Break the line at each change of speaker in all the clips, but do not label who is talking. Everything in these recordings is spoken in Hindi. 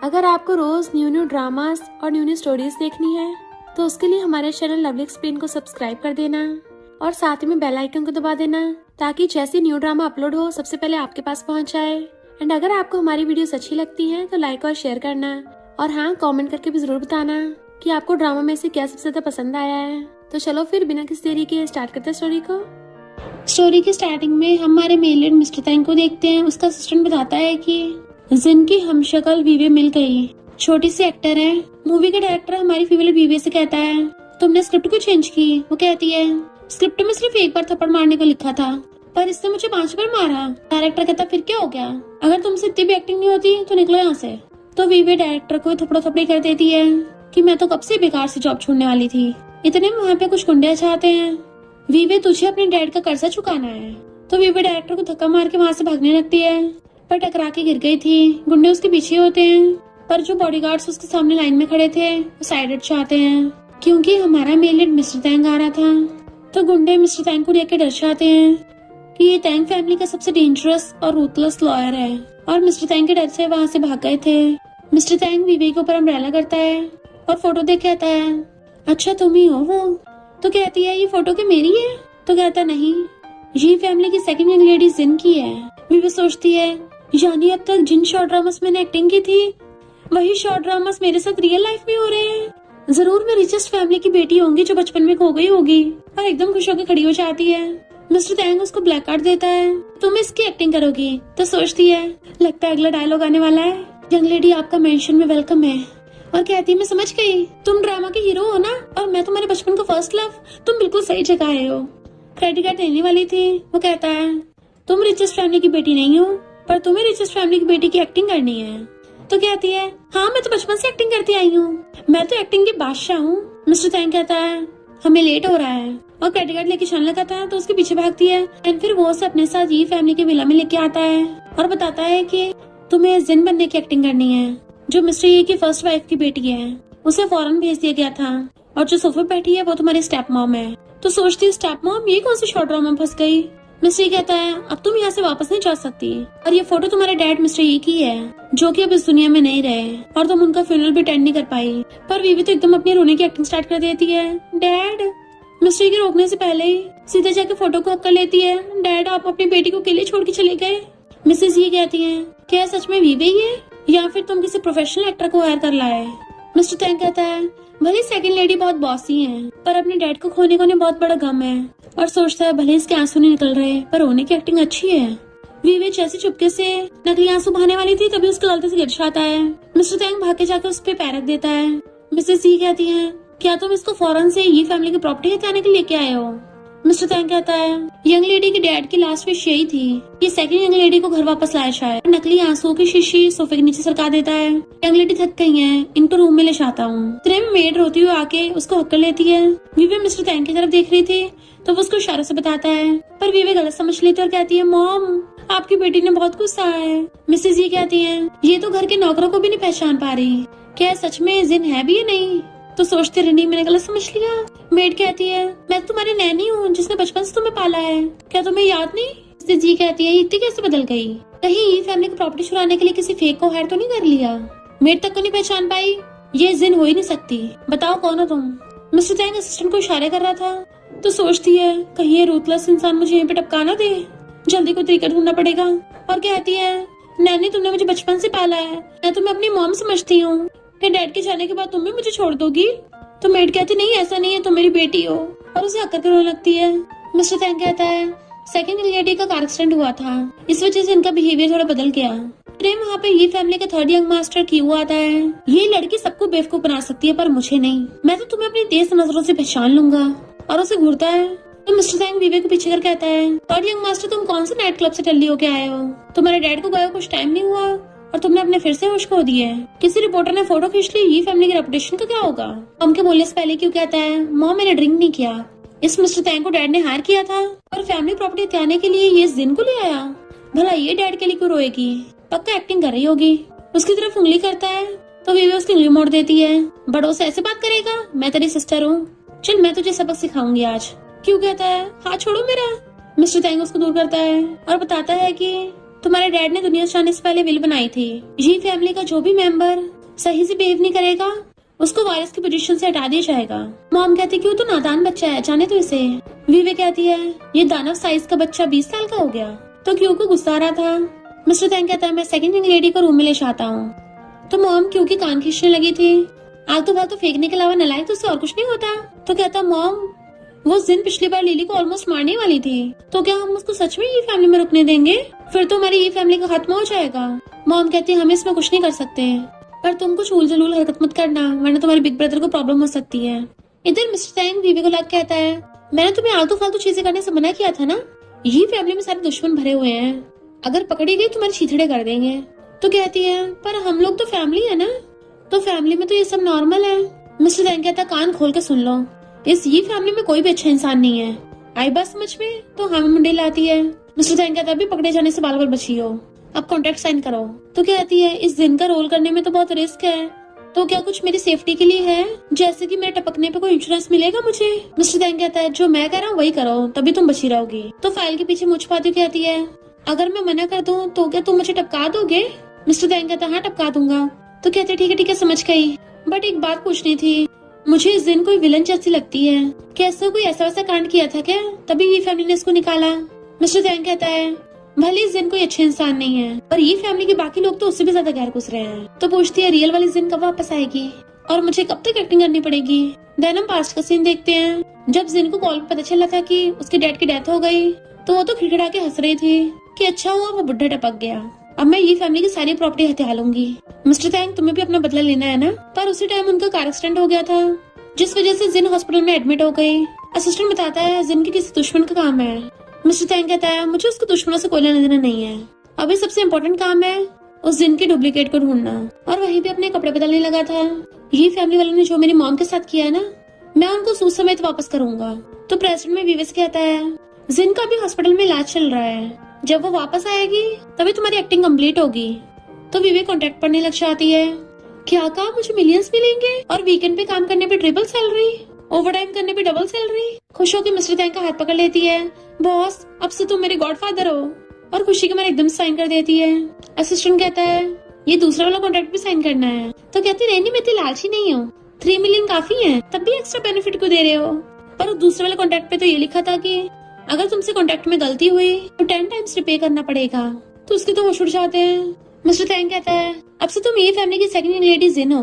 अगर आपको रोज न्यू न्यू ड्रामास और न्यू न्यू स्टोरीज देखनी है तो उसके लिए हमारे चैनल लवली एक्सप्लेन को सब्सक्राइब कर देना और साथ ही में बेल आइकन को दबा देना ताकि जैसे न्यू ड्रामा अपलोड हो सबसे पहले आपके पास पहुंच जाए। एंड अगर आपको हमारी वीडियोस अच्छी लगती हैं तो लाइक और शेयर करना और हाँ, कमेंट करके भी जरूर बताना कि आपको ड्रामा में से क्या सबसे ज्यादा पसंद आया है। तो चलो फिर बिना किसी देरी के स्टार्ट करते हैं स्टोरी को। स्टोरी की स्टार्टिंग में हमारे मेल लीड मिस्टर तैंग को देखते हैं। उसका असिस्टेंट बताता है कि जिनकी हमशक्ल वीवे मिल गई, छोटी सी एक्टर है। मूवी के डायरेक्टर हमारी फीमेल वीवे से कहता है तुमने स्क्रिप्ट क्यों चेंज की। वो कहती है स्क्रिप्ट में सिर्फ एक बार थप्पड़ मारने को लिखा था पर इसने मुझे 5 बार मारा। डायरेक्टर कहता फिर क्या हो गया, अगर तुमसे इतनी भी एक्टिंग नहीं होती तो निकलो यहाँ से। तो वीवे डायरेक्टर को थप्पड़ो थप्पड़ी कर देती है कि मैं तो कब से बेकार से जॉब छोड़ने वाली थी। इतने में वहाँ पे कुछ गुंडे चाहते हैं, वीवे तुझे अपने डैड का कर्जा चुकाना है। तो वीवे डायरेक्टर को धक्का मार के वहाँ से भागने लगती है पर टकरा के गिर गई थी। गुंडे उसके पीछे होते हैं पर जो बॉडीगार्ड्स उसके सामने लाइन में खड़े थे वो साइड हट चाहते हैं क्योंकि हमारा मेल लीड मिस्टर तैंग आ रहा था। तो गुंडे मिस्टर तैंग को देख के डर जाते हैं कि ये तैंग फैमिली का सबसे डेंजरस और रूथलेस लॉयर है और मिस्टर तैंग के डर से वहाँ से भाग गए थे। मिस्टर तैंग वीवे के ऊपर अम्ब्रेला करता है और फोटो देख कहता है अच्छा तुम ही हो वो। तो कहती है ये फोटो क्या मेरी है। तो कहता नहीं, ये फैमिली की सेकंड यंग लेडी जिन की है। वीवे सोचती है यानी अब तक जिन शॉर्ट ड्रामास मैंने एक्टिंग की थी वही शॉर्ट ड्रामास मेरे साथ रियल लाइफ में हो रहे हैं। जरूर मैं रिचेस्ट फैमिली की बेटी होंगी जो बचपन में खो गई होगी। और एकदम खुश होकर खड़ी हो जाती है। मिस्टर तैंग उसको ब्लैक कार्ड देता है, तुम इसकी एक्टिंग करोगी। तो सोचती है लगता है अगला डायलॉग आने वाला है, यंग लेडी आपका मेंशन में वेलकम है। और कहती है मैं समझ गई, तुम ड्रामा के हीरो हो ना और मैं तुम्हारे बचपन का फर्स्ट लव। तुम बिल्कुल सही जगह आए हो। क्रेडिट कार्ड देने वाली थी। वो कहता है तुम रिचेस्ट फैमिली की बेटी नहीं हो पर तुम्हें रिचेस्ट फैमिली की बेटी की एक्टिंग करनी है। तो कहती है हाँ मैं तो बचपन से एक्टिंग करती आई हूँ, मैं तो एक्टिंग की बादशाह हूँ। मिस्टर तैंग कहता है हमें लेट हो रहा है और क्रेडिट कार्ड लेके चलने लगता है तो उसके पीछे भागती है। एंड फिर वो उसे अपने साथ ये फैमिली के विला में लेके आता है और बताता है कि तुम्हें जिन बनने की एक्टिंग करनी है जो मिस्टर ये की फर्स्ट वाइफ की बेटी है। उसे फौरन भेज दिया गया था और जो सोफे पे बैठी है वो तुम्हारी स्टेप मॉम है। तो सोचती है स्टेप मॉम ये कौन सी शॉर्ट ड्रामा में फंस गई। मिस्टर कहता है अब तुम यहाँ से वापस नहीं जा सकती और ये फोटो तुम्हारे डैड मिस्टर ये की है जो कि अब इस दुनिया में नहीं रहे और तुम उनका फ्यूनरल भी अटेंड नहीं कर पाई। पर वीवी तो एकदम अपनी रोने की एक्टिंग स्टार्ट कर देती है। डैड। मिस्टर के रोकने से पहले ही सीधे जाके फोटो को हक कर लेती है। डैड आप अपनी बेटी को अकेले छोड़ के चले गए। मिसेज ये कहती है क्या सच में वीवे ही है या फिर तुम किसी प्रोफेशनल एक्टर को हायर कर लाए। मिस्टर तैंग कहता है भले सेकंड लेडी बहुत बॉसी है पर अपने डैड को खोने को बहुत बड़ा गम है और सोचता है भले इसके आंसू नहीं निकल रहे पर रोने की एक्टिंग अच्छी है। वीवे जैसे चुपके से नकली आंसू बहाने वाली थी तभी उसके गलती से गिर जाता है। मिस्टर तैंग भाग के जाकर उस पे पैर रख देता है। मिसेस ये कहती है क्या तुम इसको फौरन से ये फैमिली की प्रॉपर्टी हथियाने के लिए लेके आए हो। मिस्टर तैंग कहता है यंग लेडी की डैड की लास्ट विश यही थी कि सेकंड यंग लेडी को घर वापस लाया जाए। नकली आंसुओं की शीशी सोफे के नीचे सरका देता है। यंग लेडी थक गई है, इनको रूम में ले जाता हूँ। इतने में मेड रोती हुई आके उसको हक कर लेती है। वीवे मिस्टर तैंग की तरफ देख रही थी तो वो उसको इशारों से बताता है पर वीवे गलत समझ लेती है और कहती है मॉम आपकी बेटी ने बहुत गुस्सा है। मिसेज ये कहती है ये तो घर के नौकरों को भी नहीं पहचान पा रही, क्या सच में जिन है भी या नहीं। तो सोचते रही मैंने गलत समझ लिया। मेड कहती है मैं तुम्हारी नैनी हूँ जिसने बचपन से तुम्हें पाला है, क्या तुम्हें याद नहीं। मिसेज ये कहती है इतनी कैसे बदल गई, कहीं ये फैमिली की प्रॉपर्टी चुराने के लिए किसी फेक को हायर तो नहीं कर लिया। मेड तक को नहीं पहचान पाई, ये जिन हो ही नहीं सकती, बताओ कौन हो तुम। मिस्टर तैंग असिस्टेंट को इशारे कर रहा था तो सोचती है कहीं ये रूथलेस इंसान मुझे यहीं पे टपका ना दे, जल्दी कोई तरीका ढूंढना पड़ेगा। और कहती है नैनी तुमने मुझे बचपन से पाला है, मैं तुम्हें अपनी मॉम समझती हूँ, क्या डैड के जाने के बाद तुम भी मुझे छोड़ दोगी। तो मेड कहती नहीं ऐसा नहीं है, तुम मेरी बेटी हो और उसे हक कर रोने लगती है। मिस्टर तैंग कहता है सेकंड लेडी का कार एक्सीडेंट हुआ था, इस वजह से इनका बिहेवियर थोड़ा बदल गया। वहाँ पे ये फैमिली का थर्ड यंग मास्टर क्यू आता है। ये लड़की सबको बेवकूफ बना सकती है पर मुझे नहीं, मैं तो तुम्हें अपनी तेज नजरों से पहचान लूंगा। और उसे घूरता है तो मिस्टर तैंग वीवे को पीछे कर कहता है थर्ड यंग मास्टर तुम कौन से नाइट क्लब से टल्ली होके आए हो, तुम्हारे डैड को गए कुछ टाइम नहीं हुआ और तुमने अपने फिर से होश खो दिए। किसी रिपोर्टर ने फोटो खींच ली, ये फैमिली की रेपुटेशन का क्या होगा। मॉम के बोलने से पहले क्यों कहता है मॉम मैंने ड्रिंक नहीं किया, इस मिस्टर तैंग को डैड ने हायर किया था और फैमिली प्रॉपर्टी हथियाने के लिए ये जिन को ले आया। भला ये डैड के लिए क्यों रोएगी, पक्का एक्टिंग कर रही होगी। उसकी तरफ उंगली करता है तो वीवे उसकी उंगली मोड़ देती है। बड़ों से ऐसे बात करेगा, मैं तेरी सिस्टर हूँ, चल मैं तुझे सबक सिखाऊंगी आज। क्यों कहता है हाथ छोड़ो मेरा। मिस्टर तैंग उसको दूर करता है और बताता है कि तुम्हारे डैड ने दुनिया से जाने से पहले विल बनाई थी। ये फैमिली का जो भी मेंबर सही से बिहेव नहीं करेगा, उसको वारिस की पोजीशन से हटा दिया जाएगा। मॉम कहती क्यों, तो नादान बच्चा है, जाने तो इसे। विवे कहती है ये दानव साइज का बच्चा 20 साल का हो गया। तो क्यों को गुस्सा आ रहा था। मिस्टर टैंग कहता है मैं सेकंड यंग लेडी को रूम में ले जाता हूँ। तो मॉम क्यों की कान खींचने लगी थी। आलतू फालतू फेंकने के अलावा नलायक तो उससे और कुछ नहीं होता। तो कहता मॉम वो जिन पिछली बार लिली को ऑलमोस्ट मारने वाली थी, तो क्या हम उसको सच में ये फैमिली में रुकने देंगे? फिर तो हमारी ये फैमिली का खत्म हो जाएगा। मॉम कहती है हम इसमें कुछ नहीं कर सकते, पर तुम कुछ उल जलूल हरकत मत करना, वरना तुम्हारे बिग ब्रदर को प्रॉब्लम हो सकती है। इधर मिस्टर टैंग बीवी को लग कहता है मैंने तुम्हें आलतू फालतू चीजें करने से मना किया था ना, ये फैमिली में सारे दुश्मन भरे हुए हैं, अगर पकड़ी गई तुम्हारे छीथड़े कर देंगे। तो कहती है पर हम लोग तो फैमिली है ना, तो फैमिली में तो ये सब नॉर्मल है। मिस्टर टैंग कहता है कान खोल के सुन लो, इस ये फैमिली में कोई भी अच्छा इंसान नहीं है। आई बात समझ में? तो हमें मुंडे लाती है। मिस्टर टैंग कहता है अभी पकड़े जाने से बाल बाल बची हो, अब कॉन्ट्रैक्ट साइन करो। तो कहती है इस दिन का रोल करने में तो बहुत रिस्क है, तो क्या कुछ मेरी सेफ्टी के लिए है, जैसे कि मेरे टपकने पे कोई इंश्योरेंस मिलेगा मुझे? मिस्टर टैंग कहता है जो मैं कह रहा हूँ वही करो, तभी तुम बची रहोगी। तो फाइल के पीछे मुझ पाती कहती है अगर मैं मना कर दूं तो क्या तुम मुझे टपका दोगे? मिस्टर टैंग कहता है हाँ टपका दूंगा। तो कहते ठीक है समझ गई, बट एक बात पूछनी थी, मुझे इस दिन कोई विलन जैसी लगती है, कैसा कोई ऐसा वैसा कांड किया था क्या, तभी ये फैमिली ने इसको निकाला? मिस्टर टैंग कहता है भले इस दिन कोई अच्छे इंसान नहीं है, पर ये फैमिली के बाकी लोग तो उससे भी ज्यादा गैर घुस रहे हैं। तो पूछती है रियल वाली जिन कब वापस आएगी और मुझे कब तक एक्टिंग करनी पड़ेगी? देन हम पास्ट का सीन देखते हैं। जब जिन को कॉल पर पता चला था कि उसके डैड की डेथ हो गई, तो वो तो खिड़खिड़ा के हंस रही थी कि अच्छा हुआ वो बुढ़ा टपक गया, अब मैं ये फैमिली की सारी प्रॉपर्टी हथिया लूंगी। मिस्टर टैंग तुम्हें भी अपना बदला लेना है ना? पर उसी टाइम उनका कार एक्सीडेंट हो गया था, जिस वजह से जिन हॉस्पिटल में एडमिट हो गई। असिस्टेंट बताता है जिन के किसी दुश्मन का काम है। मिस्टर टैंग कहता है मुझे उसके दुश्मनों से कोई लेना देना नहीं है, अभी सबसे इम्पोर्टेंट काम है उस जिन के डुप्लीकेट को ढूंढना। और वहीं पे अपने कपड़े बदलने लगा था। ये फैमिली वालों ने जो मेरी मॉम के साथ किया है ना, मैं उनको सूद समेत वापस करूंगा। तो प्रेसिडेंट में विवेस कहता है जिन का भी हॉस्पिटल में इलाज चल रहा है, जब वो वापस आएगी तभी तुम्हारी एक्टिंग कंप्लीट होगी। तो विवेक कॉन्ट्रैक्ट पढ़ने लग जाती है। क्या कहा मुझे मिलियंस मिलेंगे और वीकेंड पे काम करने पे ट्रिपल सैलरी, ओवरटाइम करने पे डबल सैलरी। खुश होकर मिस्टर टैंग का हाथ पकड़ लेती है, बॉस अब से तुम मेरे गॉडफादर हो, और खुशी के मारे एकदम साइन कर देती है। असिस्टेंट कहता है ये दूसरा वाला कॉन्ट्रैक्ट भी साइन करना है। तो कहती नहीं मैं इतनी लालची नहीं हूँ, 3 मिलियन काफी है, तब भी एक्स्ट्रा बेनिफिट क्यों दे रहे हो? पर दूसरे वाले कॉन्ट्रैक्ट पे तो ये लिखा था कि अगर तुमसे कॉन्ट्रैक्ट में गलती हुई तो 10 टाइम्स रिपे करना पड़ेगा। तो उसके तो होश उड़ जाते हैं। मिस्टर टैंग कहता है अब से तुम ये फैमिली की सेकंड लेडी जिन हो,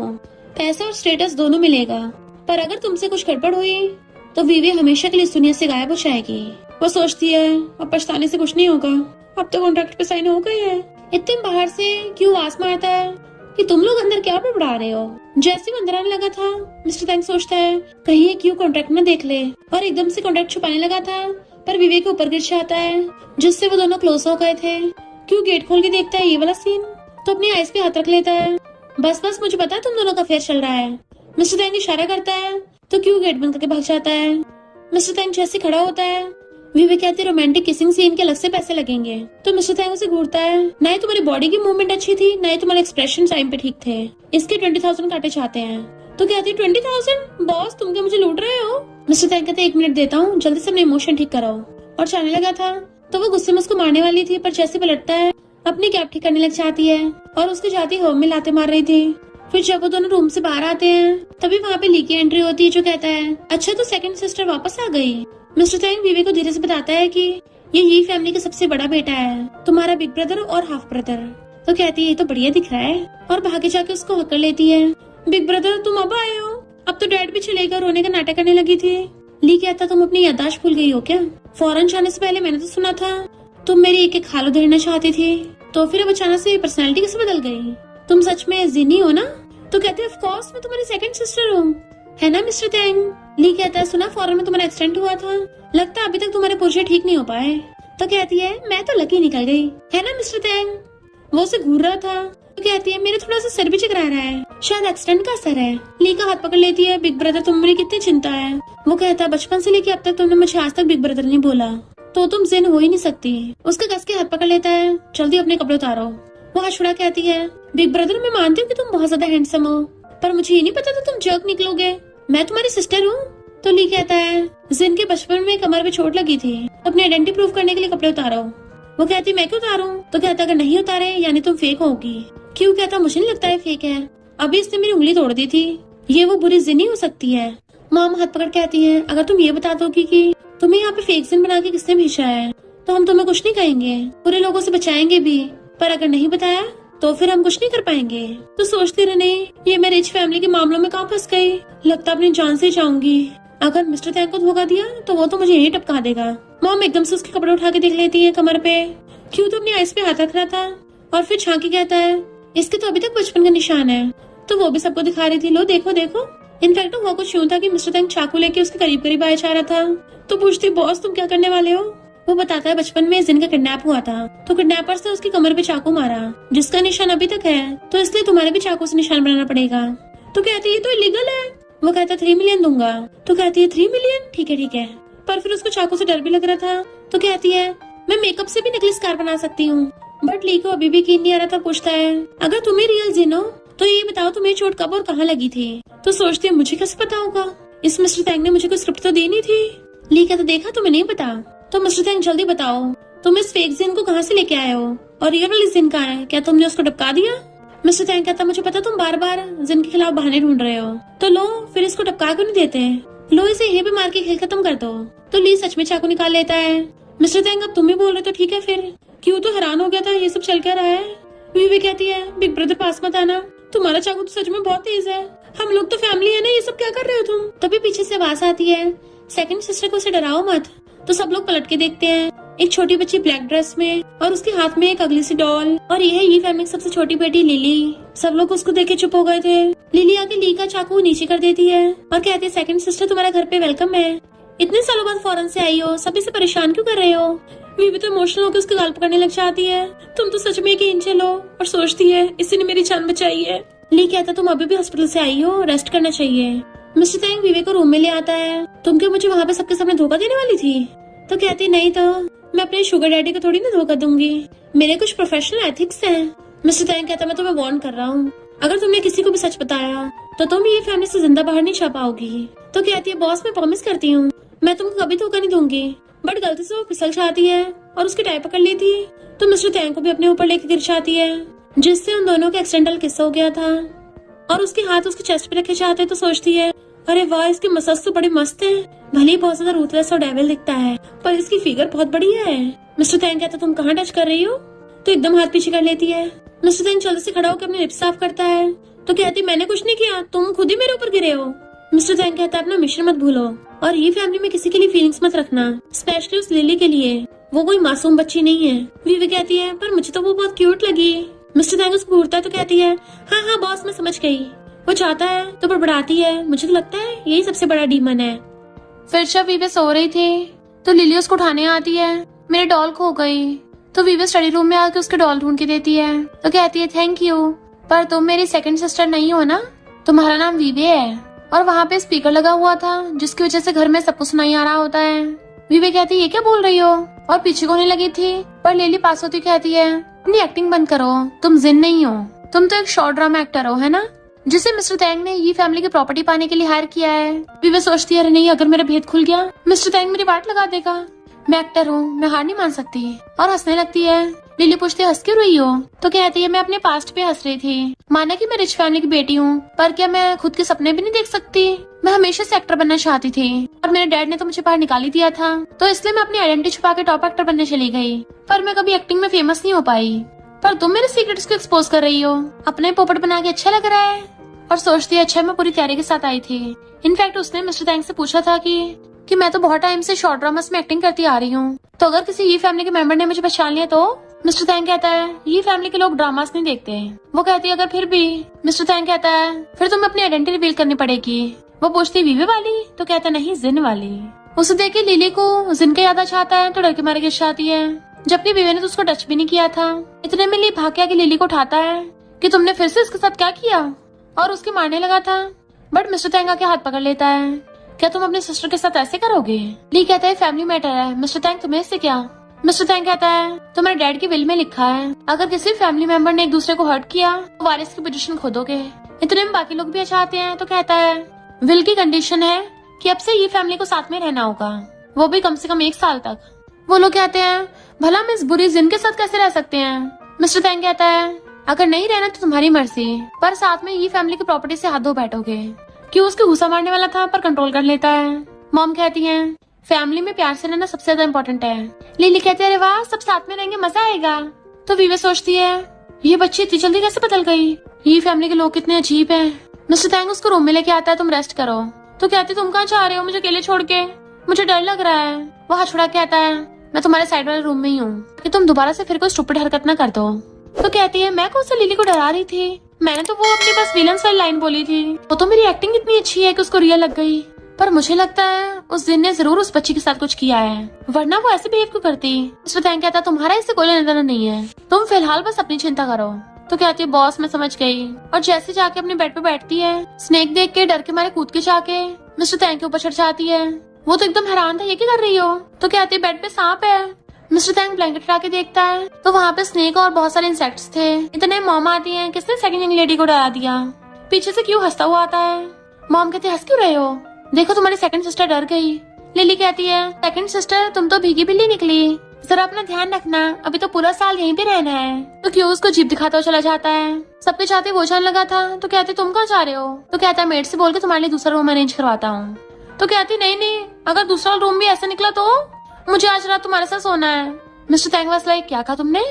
पैसा और स्टेटस दोनों मिलेगा, पर अगर तुमसे कुछ गड़बड़ हुई तो विवे हमेशा के लिए इस दुनिया से गायब हो जाएगी। वो सोचती है अब पछताने से कुछ नहीं होगा, अब तो कॉन्ट्रैक्ट पे साइन हो गए हैं। इतने बाहर से क्यों आवाज मारता है कि तुम लोग अंदर क्या बड़बड़ा रहे हो? जैसे वो अंदर आने लगा था, मिस्टर टैंग सोचता है कहीं ये क्यों कॉन्ट्रैक्ट न देख ले, और एकदम से कॉन्ट्रैक्ट छुपाने लगा था, पर विवेक के ऊपर गिर जाता है, जिससे वो दोनों क्लोज हो गए थे। क्यों गेट खोल के देखता है ये वाला सीन, तो अपनी आइस पे हाथ रख लेता है। बस मुझे पता है तुम दोनों का अफेयर चल रहा है। मिस्टर टैंग इशारा करता है तो क्यों गेट बंद करके भाग जाता है। मिस्टर टैंग जैसे खड़ा होता है, विवेक कहती है रोमांटिक किसिंग सीन के अलग से पैसे लगेंगे। तो मिस्टर टैंग उसे घूरता है, ना ही तुम्हारी बॉडी की मूवमेंट अच्छी थी, ना ही तुम्हारे एक्सप्रेशन टाइम पे ठीक थे, इसके 20,000 काटे चाहते हैं। तो कहती 20,000? बॉस तुम क्या मुझे लूट रहे हो? मिस्टर टैंग कहते 1 मिनट देता हूँ, जल्दी से अपने इमोशन ठीक कराओ। और जाने लगा था तो वो गुस्से में उसको मारने वाली थी, पर जैसे पलटता है अपनी कैप ठीक करने लग जाती है और उसके जाती होम में लाते मार रही थी। फिर जब वो दोनों रूम से बाहर आते हैं तभी वहाँ पे ली की एंट्री होती है, जो कहता है अच्छा तो सेकंड सिस्टर वापस आ गई। मिस्टर टैंग विवेक को धीरे से बताता है कि ये फैमिली का सबसे बड़ा बेटा है, तुम्हारा बिग ब्रदर और हाफ ब्रदर। तो कहती है ये तो बढ़िया दिख रहा है, और भागे जाके उसको हक कर लेती है। बिग ब्रदर तुम अब आए हो? अब तो डैड भी चले गए, रोने का नाटक करने लगी थी। ली कहता तुम अपनी याददाश्त भूल गई हो क्या? फौरन जाने से पहले मैंने तो सुना था तुम मेरी एक खालो धेरना चाहती थी, तो फिर अब अचानक से पर्सनैलिटी कैसे बदल गई? तुम सच में जिनी हो ना? तो कहते ऑफ कोर्स मैं तुम्हारी सेकंड सिस्टर हूँ, है ना मिस्टर टैंग? ली कहता है सुना फॉरेन में तुम्हारा एक्सीडेंट हुआ था, लगता है अभी तक तुम्हारे पुर्जे ठीक नहीं हो पाए। तो कहती है मैं तो लकी निकल गई, है ना मिस्टर टैंग? वो उसे घूर रहा था। तो कहती है मेरे थोड़ा सा सिर भी चकरा रहा है, शायद एक्सीडेंट का असर है। ली का हाथ पकड़ लेती है, बिग ब्रदर तुम मेरी कितनी चिंता है। वो कहता है बचपन से लेके अब तक तुमने मुझे आज तक बिग ब्रदर नहीं बोला, तो तुम जिन हो ही नहीं सकती। उसके कस के हाथ पकड़ लेता है, जल्दी अपने कपड़े उतारो। वो हंसुड़ा कहती है बिग ब्रदर मैं मानती हूँ कि तुम बहुत ज्यादा हैंडसम हो, पर मुझे ये नहीं पता था तुम जर्क निकलोगे, मैं तुम्हारी सिस्टर हूँ। तो ली कहता है जिन के बचपन में कमर पे चोट लगी थी, अपनी आइडेंटिटी प्रूफ करने के लिए कपड़े उतारो। वो कहती मैं क्यों उतारूं? तो कहता अगर नहीं उतारे यानी तुम फेक होगी। क्यों? कहता मुझे नहीं लगता है फेक है, अभी इसने मेरी उंगली तोड़ दी थी, ये वो बुरी जिन ही हो सकती है। मॉम हाथ पकड़ कहती है, अगर तुम ये बता दोगी कि तुम्हें यहाँ पे फेक जिन बना के किसने भेजा है तो हम तुम्हें कुछ नहीं कहेंगे, बुरे लोगों से बचाएंगे भी, पर अगर नहीं बताया तो फिर हम कुछ नहीं कर पाएंगे। तो सोचती रहने, ये मैं रिच फैमिली के मामलों में कहाँ फंस गई, लगता अपनी जान से जाऊंगी। अगर मिस्टर तैंग को धोखा दिया तो वो तो मुझे यही टपका देगा। मॉम एकदम से उसके कपड़े उठा के देख लेती है कमर पे, क्यों तो अपनी आइस पे हाथ रख रहा था और फिर झांकी कहता है, इसके तो अभी तक बचपन का निशान है। तो वो भी सबको दिखा रही थी, लो देखो देखो। इनफैक्ट हुआ कुछ यूं था कि मिस्टर तैंग चाकू लेके उसके करीब करीब आया जा रहा था। तो पूछती, बॉस तुम क्या करने वाले हो? वो बताता है, बचपन में जिन का किडनैप हुआ था तो किडनैपर से उसकी कमर पे चाकू मारा, जिसका निशान अभी तक है, तो इसलिए तुम्हारे भी चाकू से निशान बनाना पड़ेगा। तो कहती है तो इलीगल है। वो कहता है 3 मिलियन दूंगा। तो कहती है 3 मिलियन, ठीक है। पर फिर उसको चाकू से डर भी लग रहा था। तो कहती है, मैं मेकअप से भी नकली स्कार बना सकती हूँ। बट ली को अभी भी यकीन नहीं आ रहा था। पूछता है, अगर तुम्हें रियल जिन हो तो ये बताओ तुम्हें चोट कब और कहाँ लगी थी? तो सोचती है, मुझे कैसे पता होगा, इस मिस्टर तैंग ने मुझे कोई स्क्रिप्ट तो दी नहीं थी। ली कहता, देखा तुम्हें नहीं पता? तो मिस्टर तैंग, जल्दी बताओ तुम इस फेक जिन को कहाँ से लेके आए हो और रियल वाली जिन कहाँ है, क्या तुमने उसको टपका दिया? मिस्टर तैंग कहता, मुझे पता तुम बार बार जिन के खिलाफ बहाने ढूंढ रहे हो, तो लो फिर इसको टपका क्यों नहीं देते? लो इसे यहीं पे मार के खेल खत्म कर दो। तो ली सच में चाकू निकाल लेता है। मिस्टर तैंग, अब तुम ही बोल रहे तो ठीक है फिर, क्यों तो हैरान हो गया था ये सब चल क्या रहा है। वीवी कहती है, बिग ब्रदर पास मत आना, तुम्हारा चाकू तो सच में बहुत तेज है, हम लोग तो फैमिली है ना, ये सब क्या कर रहे हो तुम? तभी पीछे से आवाज आती है, सेकंड सिस्टर को उसे डराओ मत। तो सब लोग पलट के देखते हैं, एक छोटी बच्ची ब्लैक ड्रेस में और उसके हाथ में एक अगली सी डॉल, और ये है ये फैमिली की सबसे छोटी बेटी लिली। सब लोग उसको देख के चुप हो गए थे। लिली आके ली का चाकू नीचे कर देती है और कहती है, सेकंड सिस्टर तुम्हारा घर पे वेलकम है, इतने सालों बाद फॉरेन से आई हो, सभी से परेशान क्यों कर रहे हो? वीवी तो इमोशनल होकर उसके गाल पकड़ने लग जाती है, तुम तो सच में एक एंजल हो, और सोचती है इसी ने मेरी जान बचाई है। ली कहता, तुम अभी भी हॉस्पिटल से आई हो, रेस्ट करना चाहिए। मिस्टर तैंग वीवी को रूम में ले आता है, तुम क्या मुझे वहाँ पे सबके सामने धोखा देने वाली थी? तो कहती, नहीं तो मैं अपने शुगर डैडी को थोड़ी ना धोखा दूंगी, मेरे कुछ प्रोफेशनल एथिक्स हैं। मिस्टर तैंग कहता, मैं तुम्हें वार्न कर रहा हूँ, अगर तुमने किसी को भी सच बताया तो तुम ये फैमिली से जिंदा बाहर नहीं जा पाओगी। तो कहती है, बॉस मैं प्रॉमिस करती हूँ मैं तुमको कभी धोखा नहीं दूंगी। बट गलती से वो फिसल जाती है और उसकी टाई पकड़ ली थी, तो मिस्टर तैंग को भी अपने ऊपर लेके गिर जाती है, जिससे उन दोनों का एक्सीडेंटल किस्सा हो गया था। और उसके हाथ उसके चेस्ट पे रखे जाते तो सोचती है, अरे वाह इसके मसल्स तो बड़े मस्त हैं, भले ही बहुत ज्यादा रूथलेस और डेविल दिखता है पर इसकी फिगर बहुत बढ़िया है। मिस्टर तैंग कहता, तुम कहाँ टच कर रही हो? तो एकदम हाथ पीछे कर लेती है। मिस्टर तैंग जल्दी से खड़ा होकर अपने लिप्स साफ करता है। तो कहती, मैंने कुछ नहीं किया, तुम खुद ही मेरे ऊपर गिरे हो। मिस्टर तैंग कहता, अपना मिशन मत भूलो और ये फैमिली में किसी के लिए फीलिंग्स मत रखना, स्पेशली उस लिली के लिए, वो कोई मासूम बच्ची नहीं है। वीवी कहती है, पर मुझे तो वो बहुत क्यूट लगी। मिस्टर तैंग उसको घूरता है तो कहती है, हाँ बॉस मैं समझ गई। वो चाहता है तो बड़बड़ाती है, मुझे तो लगता है यही सबसे बड़ा डीमन है। फिर जब वीवे सो रही थी तो लिली उसको उठाने आती है, मेरी डॉल खो गई। तो वीवे स्टडी रूम में आके उसके डॉल ढूंढ के देती है, तो कहती है, थैंक यू, पर तुम मेरी सेकंड सिस्टर नहीं हो ना, तुम्हारा नाम वीवे है। और वहाँ पे स्पीकर लगा हुआ था जिसकी वजह से घर में सबको सुनाई आ रहा होता है। वीवे कहती है, ये क्या बोल रही हो, और पीछे को नहीं लगी थी। पर लिली पास होती कहती है, अपनी एक्टिंग बंद करो, तुम जिन नहीं हो, तुम तो एक शॉर्ट ड्रामा एक्टर हो, है ना, जिसे मिस्टर तैंग ने ये फैमिली की प्रॉपर्टी पाने के लिए हायर किया है। वीवे सोचती है, अरे नहीं, अगर मेरा भेद खुल गया मिस्टर तैंग मेरी बात लगा देगा, मैं एक्टर हूँ, मैं हार नहीं मान सकती, और हंसने लगती है। लिली पूछती है, हंस क्यों रही हो? तो कहती है, मैं अपने पास्ट पे हंस रही थी, माना कि मैं रिच फैमिली की बेटी हूँ, पर क्या मैं खुद के सपने भी नहीं देख सकती? मैं हमेशा से एक्टर बनना चाहती थी और मेरे डैड ने तो मुझे बाहर निकाल ही दिया था, तो इसलिए मैं अपनी आइडेंटिटी छुपा के टॉप एक्टर बनने चली गई, पर मैं कभी एक्टिंग में फेमस नहीं हो पाई। पर तुम मेरे सीक्रेट्स को एक्सपोज कर रही हो, अपने पोपट बना के अच्छा लग रहा है। और सोचती है, अच्छा मैं पूरी तैयारी के साथ आई थी। इनफैक्ट उसने मिस्टर तैंग से पूछा था कि मैं तो बहुत टाइम से शॉर्ट ड्रामास में एक्टिंग करती आ रही हूँ, तो अगर किसी ये फैमिली के मेंबर ने मुझे पहचान लिया तो? मिस्टर तैंग कहता है, ये फैमिली के लोग ड्रामास नहीं देखते। वो कहती है, अगर फिर भी? मिस्टर तैंग कहता है, फिर तुम्हें अपनी आइडेंटिटी रिवील करनी पड़ेगी। वो पूछती, वीवे वाली? तो कहता नहीं, जिन वाली। उसे देख के लिली को जिन का याद आ जाता है तो डर के मारे गिर जाती है, जबकि वीवे ने तो उसको टच भी नहीं किया था। इतने में ली भाग के आके लिली को उठाता है कि तुमने फिर से इसके साथ क्या किया, और उसके मारने लगा था। बट मिस्टर तैंग आके हाथ पकड़ लेता है, क्या तुम अपने सिस्टर के साथ ऐसे करोगे? ली कहता है, फैमिली मैटर है, मिस्टर तैंग तुम्हें इससे क्या? मिस्टर तैंग कहता है, तुम्हारे डैड की विल में लिखा है, अगर किसी फैमिली मेंबर ने एक दूसरे को हर्ट किया तो वारिस की पोजीशन खोदोगे। इतने में बाकी लोग भी चाहते हैं, तो कहता है, विल की कंडीशन है कि अब से ये फैमिली को साथ में रहना होगा, वो भी कम से कम 1 साल तक। वो लोग कहते हैं, भला हम इस बुरी जिन के साथ कैसे रह सकते हैं? मिस्टर तैंग कहता है, अगर नहीं रहना तो तुम्हारी मर्जी, पर साथ में ये फैमिली की प्रॉपर्टी से हाथ धो बैठोगे। क्यों? उसके गुस्सा मारने वाला था पर कंट्रोल कर लेता है। मॉम कहती है फैमिली में प्यार से रहना सबसे ज्यादा इम्पोर्टेंट है। लिली कहती है अरे वाह, सब साथ में रहेंगे, मजा आएगा। तो विवे सोचती है ये बच्ची इतनी जल्दी कैसे बदल गई, ये फैमिली के लोग कितने अजीब है। मिस्टर तैंग उसको रूम में लेके आता है, तुम रेस्ट करो। तो कहती तुम कहाँ जा रहे हो मुझे अकेले छोड़ के, मुझे डर लग रहा है। वो हाथ छुड़ा के आता है मैं तुम्हारे साइड वाले रूम में ही हूँ कि तुम दोबारा से फिर कोई स्टूपिड हरकत ना कर दो। तो कहती है मैं कौन सा लिली को डरा रही थी, मैंने तो वो अपनी बस विलन वाली लाइन बोली थी। वो तो मेरी एक्टिंग इतनी अच्छी है कि उसको रियल लग गई, पर मुझे लगता है उस दिन ने जरूर उस बच्ची के साथ कुछ किया है, वरना वो ऐसे बिहेव क्यों करती। मिस्टर तैंग कहता तुम्हारा इससे कोई लेना देना नहीं है, तुम फिलहाल बस अपनी चिंता करो। तो कहती है बॉस मैं समझ गई। और जैसे जाके अपने बेड पे बैठती है, स्नेक देख के डर के मारे कूद के जाके मिस्टर तैंग के ऊपर चढ़ जाती है। वो तो एकदम हैरान था ये क्या कर रही हो। तो कहती है बेड पे सांप है। मिस्टर तैंग ब्लैंकेट हटा के देखता है तो वहाँ पे स्नेक और बहुत सारे इंसेक्ट्स थे। इतने मॉम आती है किसने सेकंड यंग लेडी को डरा दिया। पीछे से क्यों हंसता हुआ आता है। मॉम कहती है हंस क्यों रहे हो, देखो तुम्हारी सेकंड सिस्टर डर गई। लिली कहती है सेकंड सिस्टर तुम तो भीगी बिल्ली निकली, जरा अपना ध्यान रखना, अभी तो पूरा साल यहीं पे रहना है। तो क्यों उसको जीप दिखाता हुआ चला जाता है। सबके चाहते वो जाने लगा था। तो कहती तुम कहाँ जा रहे हो। तो कहता है मेड से बोल के तुम्हारे लिए दूसरा रूम अरेंज करवाता हूँ। तो कहती नहीं, अगर दूसरा रूम भी ऐसा निकला तो मुझे आज रात तुम्हारे साथ सोना है। मिस्टर तैंग वाज लाइक क्या कहा तुमने।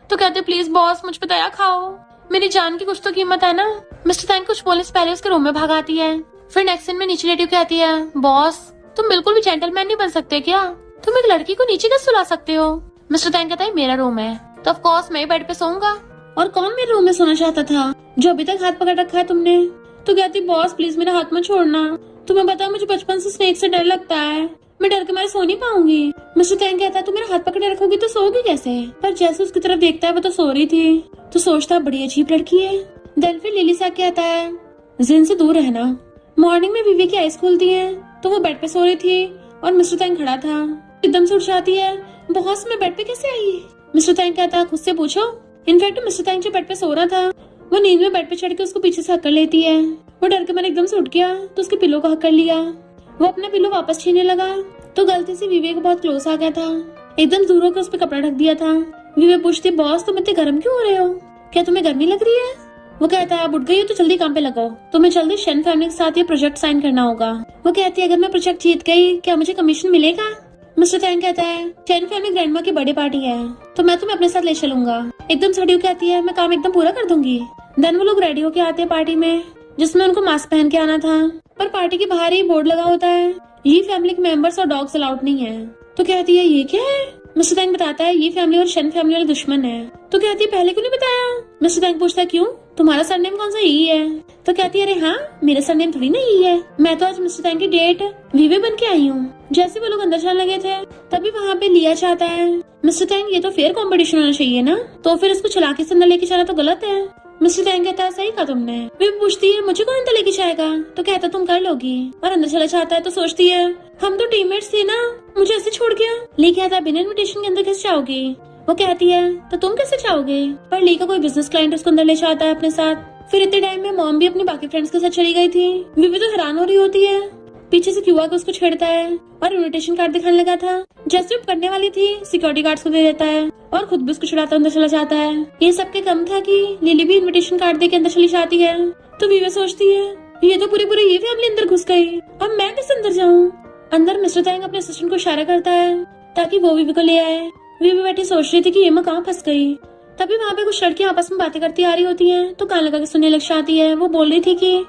तो कहते प्लीज बॉस मुझ पे दया खाओ, मेरी जान की कुछ तो कीमत है ना। मिस्टर तैंग कुछ बोलने से पहले उसके रूम में भाग आती है। फिर नेक्स्ट सीन में नीचे लेटी कहती है बॉस तुम बिल्कुल भी जेंटलमैन नहीं बन सकते क्या, तुम एक लड़की को नीचे कैसे सुला सकते हो। मिस्टर तैंग कहता है मेरा रूम है तो ऑफ कोर्स मैं बेड पे सोऊंगा। और कौन मेरे रूम में सोना चाहता था जो अभी तक हाथ पकड़ रखा है तुमने। तो कहती बॉस प्लीज मेरा हाथ मत छोड़ना, तुम्हें पता मुझे बचपन से स्नेक से डर लगता है, मैं डर के मारे सो नहीं पाऊंगी। मिस्टर तैंग कहता है तुम मेरा हाथ पकड़े रखोगी तो सोगी कैसे। पर जैसे उसकी तरफ देखता है वो तो सो रही थी। तो सोचता बड़ी अजीब लड़की है। देन फिर लिली से आके आता है जिन से दूर रहना। मॉर्निंग में विवी की आईज खुलती है तो वो बेड पे सो रही थी और मिस्टर तैंग खड़ा था। एकदम से उठ जाती है बॉस मैं बेड पे कैसे आई। मिस्टर तैंग कहता है खुद से पूछो। इनफैक्ट मिस्टर तैंग जो बेड पे सो रहा था वो नींद में बेड पे चढ़ के उसको पीछे से हक कर लेती है। वो डर के मारे एकदम से उठ गया तो उसके पिलो को हक कर लिया। वो अपना पिलो वापस छीनने लगा तो गलती से विवेक बहुत क्लोज आ गया था, एकदम दूर होकर उस पर कपड़ा ढक दिया था। विवेक पूछती बॉस तुम इतने गर्म क्यों हो रहे हो, क्या तुम्हें गर्मी लग रही है। वो कहता है आप उठ गई हो तो जल्दी काम पे लगो, तुम्हें जल्दी शेन फैमिली के साथ ये प्रोजेक्ट साइन करना होगा। वो कहती है अगर मैं प्रोजेक्ट जीत गई क्या मुझे कमीशन मिलेगा। मिस्टर तैंग कहता है शेन फैमिली ग्रैंडमा की बर्थडे पार्टी है तो मैं तुम्हें अपने साथ ले चलूंगा। एकदम सड़ी कहती है मैं काम एकदम पूरा कर दूंगी। देन वो लोग रेडी होके आते हैं पार्टी में जिसमें उनको मास्क पहन के आना था, पर पार्टी के बाहर ही बोर्ड लगा होता है ये फैमिली के मेंबर्स और डॉग्स अलाउड नहीं है। तो कहती है ये क्या है। मिस्टर तैंग बताता है ये फैमिली और शेन फैमिली वाले दुश्मन है। तो कहती है पहले क्यों नहीं बताया। मिस्टर तैंग पूछता है क्यों तुम्हारा सरनेम कौन सा यही है। तो कहती है अरे हाँ मेरा सरनेम थोड़ी ना यही है, मैं तो आज मिस्टर तैंग की डेट विवे बन के आई हूँ। जैसे वो लोग अंदर जाने लगे थे तभी वहाँ पे लिया चाहता है मिस्टर तैंग ये तो फेयर कॉम्पिटिशन होना चाहिए ना, तो फिर इसको चलाके से अंदर लेके जाना तो गलत है। मिस्टर तैंग कहता है सही कहा तुमने। वे पूछती है मुझे कौन अंदर लेके जाएगा। तो कहता तुम कर लोगी और अंदर चला जाता है। तो सोचती है हम तो टीममेट्स थे ना, मुझे ऐसे छोड़ गया। ली कहता है बिना इन्विटेशन के अंदर कैसे जाओगी। वो कहती है तो तुम कैसे जाओगे। पर ली का कोई बिजनेस क्लाइंट उसको अंदर ले जाता है अपने साथ। फिर इतने टाइम में मॉम भी अपनी बाकी फ्रेंड्स के साथ चली गई थी। विवी तो हैरान हो रही होती है, पीछे से क्यू आके उसको छेड़ता है और इन्विटेशन कार्ड दिखाने लगा था। जैसे वो करने वाली थी सिक्योरिटी गार्ड्स को दे देता है और खुद भी उसको छुड़ाता अंदर चला जाता है। ये सबके कम था कि लिली भी इन्विटेशन कार्ड दे के अंदर चली जाती है। तो विवे सोचती है ये तो पूरी ये फैमिली अंदर घुस गई, अब मैं कैसे अंदर जाऊँ। अंदर मिस्टर तैंग अपने असिस्टेंट को इशारा करता है ताकि वो विवे को ले आए। विवे बैठी सोच रही थी कि ये मैं कहाँ फंस गई। तभी वहाँ पे कुछ लड़कियां आपस में बातें करती आ रही होती हैं तो कान लगा के सुनने लग जाती है। वो बोल रही थी कि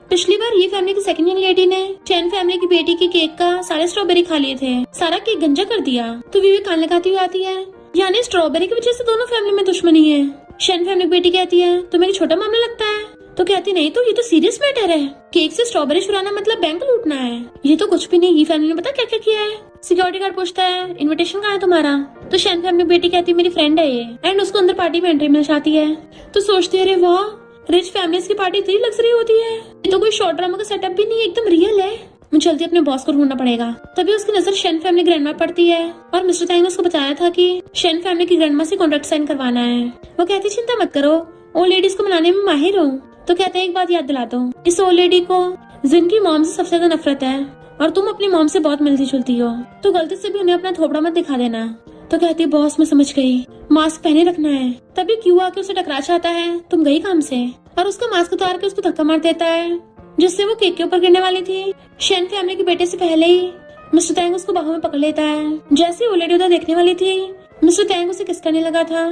पिछली बार ये फैमिली की सेकंड यंग लेडी ने चैन फैमिली की बेटी के केक का सारे स्ट्रॉबेरी खा लिए थे, सारा केक गंजा कर दिया। तो विवे कान लगाती हुई आती है यानी स्ट्रॉबेरी की वजह से दोनों फैमिली में दुश्मनी है। शैन फैमिली की बेटी कहती है तो मेरी छोटा मामला लगता है। तो कहती नहीं तो ये तो सीरियस मैटर है, केक से स्ट्रॉबेरी चुराना मतलब बैंक लूटना है। ये तो कुछ भी नहीं, ये फैमिली ने पता क्या क्या किया है। सिक्योरिटी गार्ड पूछता है इनविटेशन कहाँ है तुम्हारा। तो शैन फैमिली की बेटी कहती है मेरी फ्रेंड है ये, एंड उसको अंदर पार्टी में एंट्री मिल जाती है। तो सोचती है अरे वाह रिच फैमिलीज की पार्टी इतनी लग्जरी होती है, ये तो कोई शॉर्ट ड्रामा का सेटअप भी नहीं है, एकदम रियल है। मुझे जल्दी अपने बॉस को ढूंढना पड़ेगा। तभी उसकी नजर शेन फैमिली ग्रैंडमा पड़ती है और मिस्टर तैंग ने उसको बताया था कि शेन फैमिली की ग्रैंडमा से कॉन्ट्रैक्ट साइन करवाना है। वो कहती चिंता मत करो, ओल्ड लेडीज को मनाने में माहिर हूँ। तो कहते हैं एक बात याद दिला दो, इस ओल्ड लेडी को जिनकी मॉम से सबसे ज्यादा नफरत है और तुम अपनी मॉम से बहुत मिलती जुलती हो, तो गलती से भी उन्हें अपना थोपड़ा मत दिखा देना। तो कहती है बॉस मैं समझ गई, मास्क पहने रखना है। तभी क्यू आके उसे टकरा चाहता है, तुम गई काम से, और उसका मास्क उतार के उसको धक्का मार देता है जिससे वो केक के ऊपर गिरने वाली थी। शेन फैमिली के बेटे से पहले ही मिस्टर तैंग उसको बाहों में पकड़ लेता है। जैसे ओल्ड लेडी उधर देखने वाली थी, मिस्टर तैंग उसे किस करने लगा था।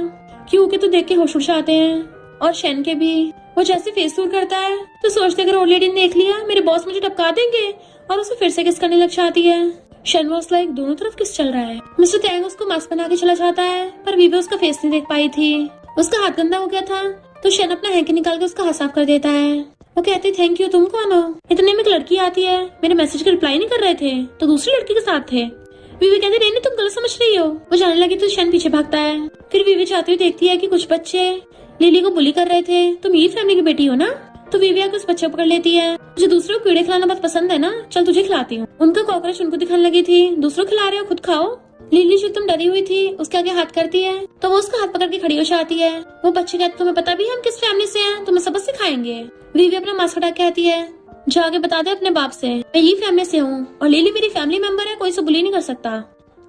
क्यू के तो देख के होश उड़ जाते हैं और शेन के भी। वो जैसे फेस दूर करता है तो सोचते अगर ओल्ड लेडी ने देख लिया मेरे बॉस मुझे टपका देंगे, और उसे फिर से किस करने लग जाती है। शेन वॉज लाइक दोनों तरफ किस चल रहा है। मिस्टर तैंग उसको मास्क बना के चला जाता है पर वीवे उसका फेस नहीं देख पाई थी, उसका हाथ गंदा हो गया था। तो शेन अपना हैंकी निकाल के उसका हाथ साफ कर देता है। वो कहती थैंक यू, तुम कौन हो? इतने में एक लड़की आती है, मेरे मैसेज का रिप्लाई नहीं कर रहे थे तो दूसरी लड़की के साथ थे। वीवी कहती नहीं तुम गलत समझ रही हो। वो जाने लगी तो शेन पीछे भागता है। फिर वीवी जाती हुई देखती है कि कुछ बच्चे लिली को बुली कर रहे थे। तुम ये फैमिली की बेटी हो ना? तो वीवी आकर उस बच्चे को पकड़ लेती है। मुझे दूसरों को कीड़े खिलाना बहुत पसंद है ना, चल तुझे खिलाती हूँ। उनका कॉकरोच उनको दिखाने लगी थी, दूसरों खिला रहे हो खुद खाओ। लिली जो तुम डरी हुई थी उसके आगे हाथ करती है तो वो उसका हाथ पकड़ के खड़ी हो जाती है। वो बच्चे कहते तुम्हें पता भी है हम किस फैमिली से हैं, तुम्हें सबक सिखाएंगे। वीवी अपना मास्क हटा के आती है, जाके बता दे अपने बाप से मैं ये फैमिली से हूँ और लिली मेरी फैमिली मेंबर है, कोई से बुली नहीं कर सकता।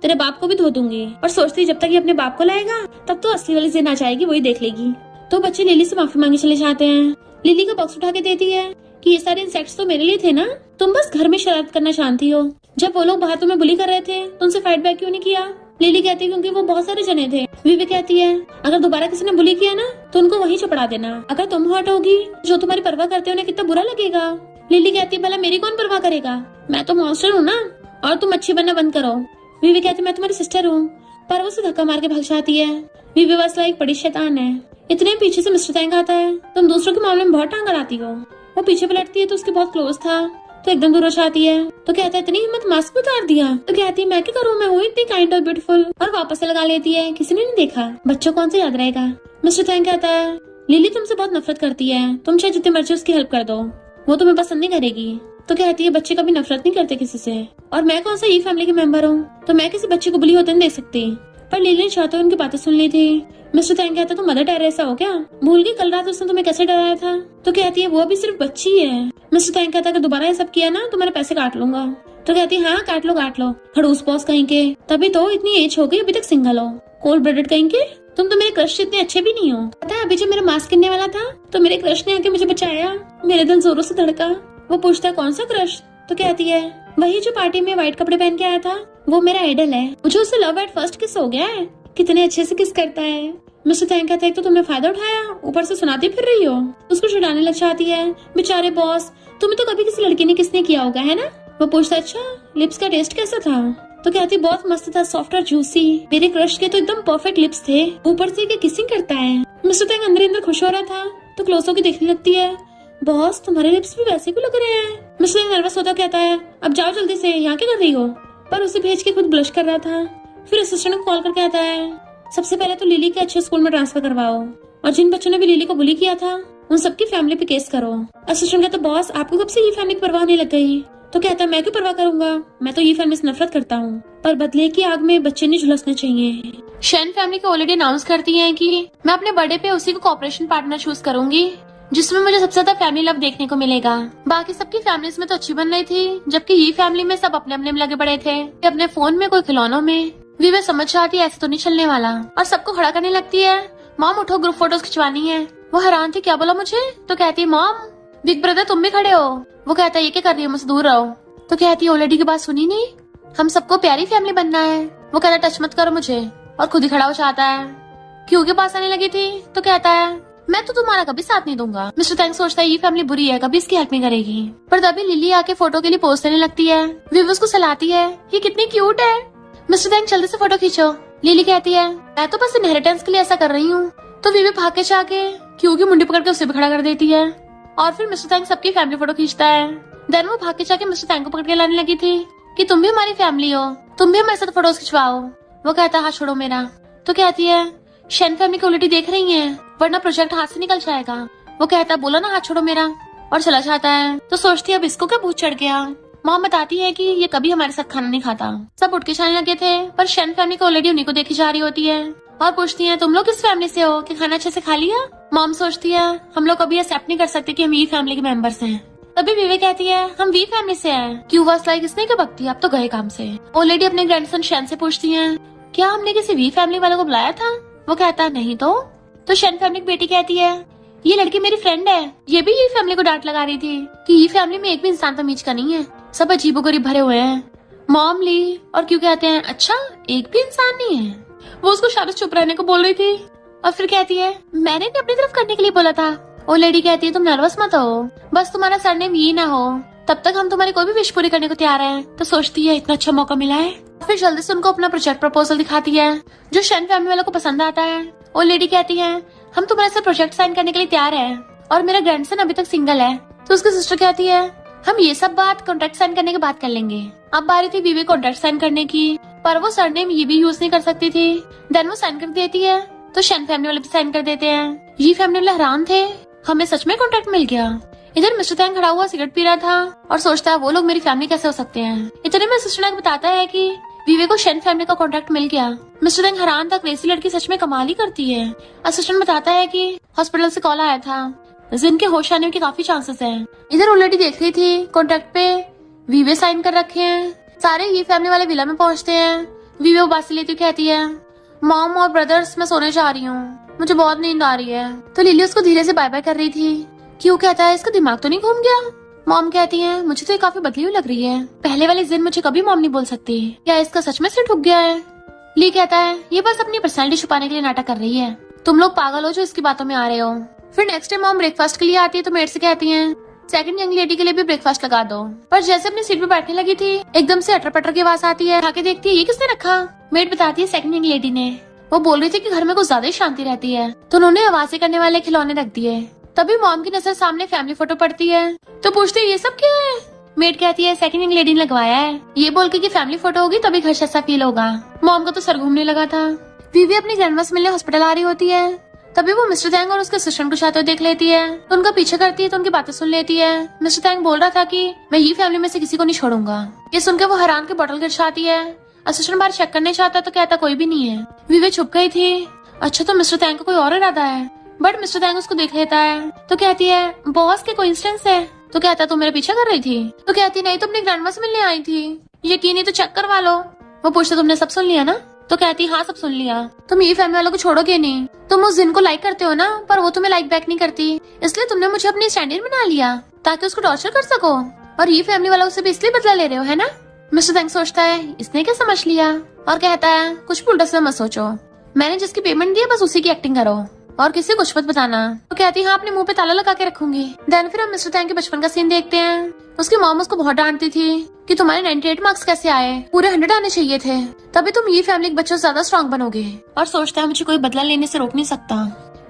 तेरे बाप को भी धो दूंगी। और सोचती जब तक ये अपने बाप को लाएगा तब तो असली वाली जिद आ जाएगी, वही देख लेगी। तो बच्चे लिली से माफी मांगे चले जाते हैं। लिली का बॉक्स उठा के देती है कि ये सारे इंसेक्ट्स तो मेरे लिए थे ना, तुम बस घर में शरारत करना जानती हो। जब वो लोग बाहर तुम्हें बुली कर रहे थे तो उनसे फाइट बैक क्यों नहीं किया? लिली कहती है क्योंकि वो बहुत सारे जने थे। वीवी कहती है अगर दोबारा किसी ने बुली किया ना तो उनको वहीं चपड़ा देना। अगर तुम हॉट होगी जो तुम्हारी परवाह करते हो उन्हें कितना बुरा लगेगा। लिली कहती है भला मेरी कौन परवाह करेगा, मैं तो मॉन्स्टर हूँ ना, और तुम अच्छी बनना बंद करो। वीवी कहती है मैं तुम्हारी सिस्टर हूँ, पर वो उसे धक्का मार के भाग जाती है। वीवी बस एक बड़ी शैतान है। इतने पीछे से मिस्टर तैंग आता है, तुम दूसरों के मामले में बहुत टांग अड़ाती हो। वो पीछे पलटती है तो उसके बहुत क्लोज था तो एकदम दूर हो जाती है। तो कहता है इतनी हिम्मत, मास्क उतार दिया। तो कहती है मैं क्या करूँ, मैं हूँ इतनी काइंड और ब्यूटीफुल, और वापस से लगा लेती है। किसी ने नहीं देखा, बच्चों कौन से याद रहेगा। मिस्टर तैंग कहता है लिली तुमसे बहुत नफरत करती है, तुम चाहे जितनी मर्जी उसकी हेल्प कर दो, वो तुम्हें पसंद नहीं करेगी। तो कहती है बच्चे कभी नफरत नहीं करते किसी से, और मैं कौन सा ये फैमिली के मेंबर हूँ तो मैं किसी बच्चे को बुली होते नहीं देख सकती। पर लिली ने चाहते उनकी बातें सुन ली थी। मिस्टर तैंग कहता तुम मदर टेरेसा हो क्या, भूल गई कल रात उसने तुम्हें कैसे डराया था। तो कहती है वो अभी सिर्फ बच्ची है। मिस्टर तैंग कहता अगर दोबारा ये सब किया ना तो मेरे पैसे काट लूंगा। तो कहती है हाँ काट लो खड़ूस बॉस कहीं के, तभी तो इतनी एज हो गई अभी तक सिंगल हो, कोल्ड ब्लडेड कहीं के। तुम तो मेरे क्रश इतने अच्छे भी नहीं हो। पता है अभी जब मेरा मास्क गिरने वाला था तो मेरे क्रश ने आके मुझे बचाया, मेरे दिल जोरों से धड़का। वो पूछता है कौन सा क्रश? तो कहती है वही जो पार्टी में व्हाइट कपड़े पहन के आया था, वो मेरा आइडल है, मुझे उससे लव एट फर्स्ट किस हो गया है, कितने अच्छे से किस करता है। मिस्टर तैंग कहता है तो तुमने फायदा उठाया, ऊपर से सुनाती फिर रही हो। उसको छुड़ाने लग जाती है। बेचारे बॉस, तुम्हें तो कभी किसी लड़की ने किसने किया होगा है ना। वो पूछता अच्छा लिप्स का टेस्ट कैसा था? तो कहती बहुत मस्त था, सॉफ्ट और जूसी, मेरे क्रश के तो एकदम परफेक्ट लिप्स थे, ऊपर से ये किसिंग करता है। मिस्टर तैंग अंदर अंदर खुश हो रहा था तो क्लोज होकर देखने लगती है, बॉस तुम्हारे लिप्स भी वैसे भी लग रहे हैं। मिस्टर तैंग नर्वस होता कहता है अब जाओ जल्दी से, यहाँ क्या कर रही हो? पर उसे भेज के खुद ब्लश कर रहा था। फिर असिस्टेंट को कॉल करके आता है सबसे पहले तो लिली के अच्छे स्कूल में ट्रांसफर करवाओ, और जिन बच्चों ने भी लिली को बुली किया था उन सबकी फैमिली पे केस करो। असिस्टेंट कहता बॉस आपको कब से ये फैमिली की परवाह नहीं लग गई? तो कहता मैं क्यों परवाह करूंगा, मैं तो ये फैमिली से नफरत करता हूँ, पर बदले की आग में बच्चे नहीं झुलसने चाहिए। शेन फैमिली को ऑलरेडी अनाउंस करती है कि मैं अपने बर्थडे पे उसी को कोऑपरेशन पार्टनर चूज करूंगी जिसमें मुझे सबसे ज्यादा फैमिली लव देखने को मिलेगा। बाकी सबकी फैमिलीज में तो अच्छी बन रही थी, जबकि ये फैमिली में सब अपने अपने में लगे पड़े थे, अपने फोन में कोई खिलौनों में। वीवे समझ जाती है ऐसे तो नहीं चलने वाला, और सबको खड़ा करने लगती है मॉम उठो ग्रुप फोटोज खिंचवानी है। वो हैरान थी क्या बोला मुझे? तो कहती है मॉम बिग ब्रदर तुम भी खड़े हो। वो कहता है ये क्या कर रही है, मुझसे दूर रहो। तो कहती है ओलेडी की बात सुनी नहीं, हम सबको प्यारी फैमिली बनना है। वो कहता है टच मत करो मुझे, और खुद ही खड़ा हो जाता है। क्यों के पास आने लगी थी तो कहता है मैं तो तुम्हारा कभी साथ नहीं दूंगा। मिस्टर तैंग सोचता है ये फैमिली बुरी है, कभी इसकी हेल्प नहीं करेगी। पर तभी लिली आके फोटो के लिए पोज देने लगती है। वीवे उसको सलाहती है ये कितनी क्यूट है। मिस्टर तैंग जल्दी से फोटो खींचो। लिली कहती है मैं तो बस इनहेरिटेंस के लिए ऐसा कर रही हूँ। तो वीवे भाग के जाके क्यू की मुंडी पकड़ के उसे भी खड़ा कर देती है, और फिर मिस्टर तैंग सबकी फैमिली फोटो खींचता है। देन वो भाग के जाके मिस्टर तैंग को पकड़ के लाने लगी थी कि तुम भी हमारी फैमिली हो, तुम भी हमारे साथ फोटोज खिंचवाओ। वो कहता है हाथ छोड़ो मेरा। तो कहती है शेन फैमिली की उल्टी देख रही है, वरना प्रोजेक्ट हाथ से निकल जाएगा। वो कहता है बोला ना हाथ छोड़ो मेरा, और चला जाता है। तो सोचती है अब इसको क्या भूत चढ़ गया। मॉम बताती है कि ये कभी हमारे साथ खाना नहीं खाता। सब उठ के जाने लगे थे, पर शेन फैमिली को ऑलरेडी उन्हीं को देखी जा रही होती है, और पूछती है तुम लोग किस फैमिली से हो कि खाना अच्छे से खा लिया। मॉम सोचती है हम लोग कभी एक्सेप्ट नहीं कर सकते कि हम ये फैमिली के मेंबर्स हैं। तभी विवे कहती है हम वी फैमिली से हैं। क्यू वाज लाइक इसने क्या बकती, अब तो गए काम से। ऑलरेडी अपने ग्रैंडसन शेन से पूछती है क्या हमने किसी वी फैमिली वालों को बुलाया था? वो कहता है नहीं तो शन फैमिली की बेटी कहती है ये लड़की मेरी फ्रेंड है। ये भी ये फैमिली को डांट लगा रही थी कि ये फैमिली में एक भी इंसान तमीज का नहीं है, सब अजीबोगरीब भरे हुए हैं। मॉम ली और क्यों कहते हैं अच्छा एक भी इंसान नहीं है। वो उसको शायद चुप रहने को बोल रही थी और फिर कहती है मैंने भी अपनी तरफ करने के लिए बोला था। वो लेडी कहती है तुम नर्वस मत हो, बस तुम्हारा सरनेम ये ना हो, तब तक हम तुम्हारी कोई भी विश पूरी करने को तैयार हैं। तो सोचती है इतना अच्छा मौका मिला है, फिर जल्दी से उनको अपना प्रोजेक्ट प्रपोजल दिखाती है जो शन फैमिली वालों को पसंद आता है। वो लेडी कहती है हम तुम्हारे साथ प्रोजेक्ट साइन करने के लिए तैयार हैं और मेरा ग्रैंडसन अभी तक सिंगल है। तो उसकी सिस्टर कहती है हम ये सब बात कॉन्ट्रैक्ट साइन करने के बाद कर लेंगे। अब बारी थी वीवी कॉन्ट्रैक्ट साइन करने की, पर वो सरनेम ये भी यूज नहीं कर सकती थी। देन वो साइन कर देती है तो शन फैमिली वाले भी साइन कर देते हैं। ये फैमिली वाले हैरान थे, हमें सच में कॉन्ट्रैक्ट मिल गया। इधर मिस्टर तैंग खड़ा हुआ सिगरेट पी रहा था और सोचता है वो लोग मेरी फैमिली कैसे हो सकते हैं। इतने में सिस्टर तैंग बताता है कि वीवे को शन फैमिली का कॉन्ट्रैक्ट मिल गया। मिस्टर तैंग हैरान था, क्रेजी लड़की सच में कमाल ही करती है। असिस्टेंट बताता है कि हॉस्पिटल से कॉल आया था जिनके होश आने के काफी चांसेस हैं। इधर ऑलरेडी देख रही थी कॉन्ट्रैक्ट पे वीवे साइन कर रखे हैं। सारे ये फैमिली वाले विला में पहुंचते हैं। वीवे उबासी लेती कहती है मॉम और ब्रदर्स मैं सोने जा रही हूँ, मुझे बहुत नींद आ रही है। तो लिली उसको धीरे से बाय बाय कर रही थी। क्यों कहता है इसका दिमाग तो नहीं घूम गया। मॉम कहती है मुझे तो ये काफी बदली हुई लग रही है, पहले वाली जिन मुझे कभी मॉम नहीं बोल सकती, क्या इसका सच में सिर ठुक गया है। ली कहता है ये बस अपनी पर्सनैलिटी छुपाने के लिए नाटक कर रही है, तुम लोग पागल हो जो इसकी बातों में आ रहे हो। फिर नेक्स्ट डे मॉम ब्रेकफास्ट के लिए आती है तो मेड से कहती है सेकंड यंग लेडी के लिए भी ब्रेकफास्ट लगा दो। पर जैसे अपनी सीट पे बैठने लगी थी एकदम से अटर पटर की आवाज आती है। आके देखती है ये किसने रखा। मेड बताती है सेकंड यंग लेडी ने। वो बोल रही थी कि घर में कुछ ज्यादा ही शांति रहती है तो उन्होंने आवाजें करने वाले खिलौने रख दिए। तभी मॉम की नजर सामने फैमिली फोटो पड़ती है तो पूछती है ये सब क्या है। मेड कहती है सेकंड यंग लेडी ने लगवाया है, ये बोल के कि फैमिली फोटो होगी तभी घर जैसा फील होगा। मॉम को तो सर घूमने लगा था। वीवी अपनी ग्रैंडमा से मिलने हॉस्पिटल आ रही होती है, तभी वो मिस्टर तैंग और उसके असिस्टेंट को जाते हुए देख लेती है तो उनका पीछे करती है तो उनकी बातें सुन लेती है। मिस्टर तैंग बोल रहा था कि मैं ये फैमिली में से किसी को नहीं छोड़ूंगा। ये सुनकर वो हैरान के बॉटल गिरछाती है। असिस्टेंट बाहर चेक करने चाहता तो कहता कोई भी नहीं है। वीवी छुप गई थी। अच्छा तो मिस्टर तैंग का कोई और इरादा है। बट मिस्टर तैंग उसको देख लेता है तो कहती है बॉस के कोइंसिडेंस है। तो कहता तुम मेरा पीछा कर रही थी। तो कहती नहीं, तो अपनी ग्रैंडमा से मिलने आई थी, यकीन नहीं तो चेक करवा लो। वो पूछता तुमने सब सुन लिया ना। तो कहती हाँ सब सुन लिया। तुम ये फैमिली वालों को छोड़ोगे नहीं, तुम उस जिन को लाइक करते हो ना, पर वो तुम्हें लाइक बैक नहीं करती, इसलिए तुमने मुझे अपनी स्टैंडर्ड बना लिया ताकि उसको टॉर्चर कर सको, और ये फैमिली वालों से भी इसलिए बदला ले रहे हो है ना। मिस्टर तैंग सोचता है इसने क्या समझ लिया और कहता है कुछ उल्टा सीधा मत सोचो, मैंने जिसकी पेमेंट दी है बस उसी की एक्टिंग करो और किसी कुछ मत बताना। तो कहती हाँ अपने मुंह पे ताला लगा के रखूंगी। देन फिर हम मिस्टर तैंग के बचपन का सीन देखते हैं। उसकी मॉम उसको बहुत डांटती थी कि तुम्हारे 98 मार्क्स कैसे आए, पूरे 100 आने चाहिए थे, तभी तुम ये फैमिली के बच्चों से ज्यादा स्ट्रॉन्ग बनोगे। और सोचता है मुझे कोई बदला लेने से रोक नहीं सकता।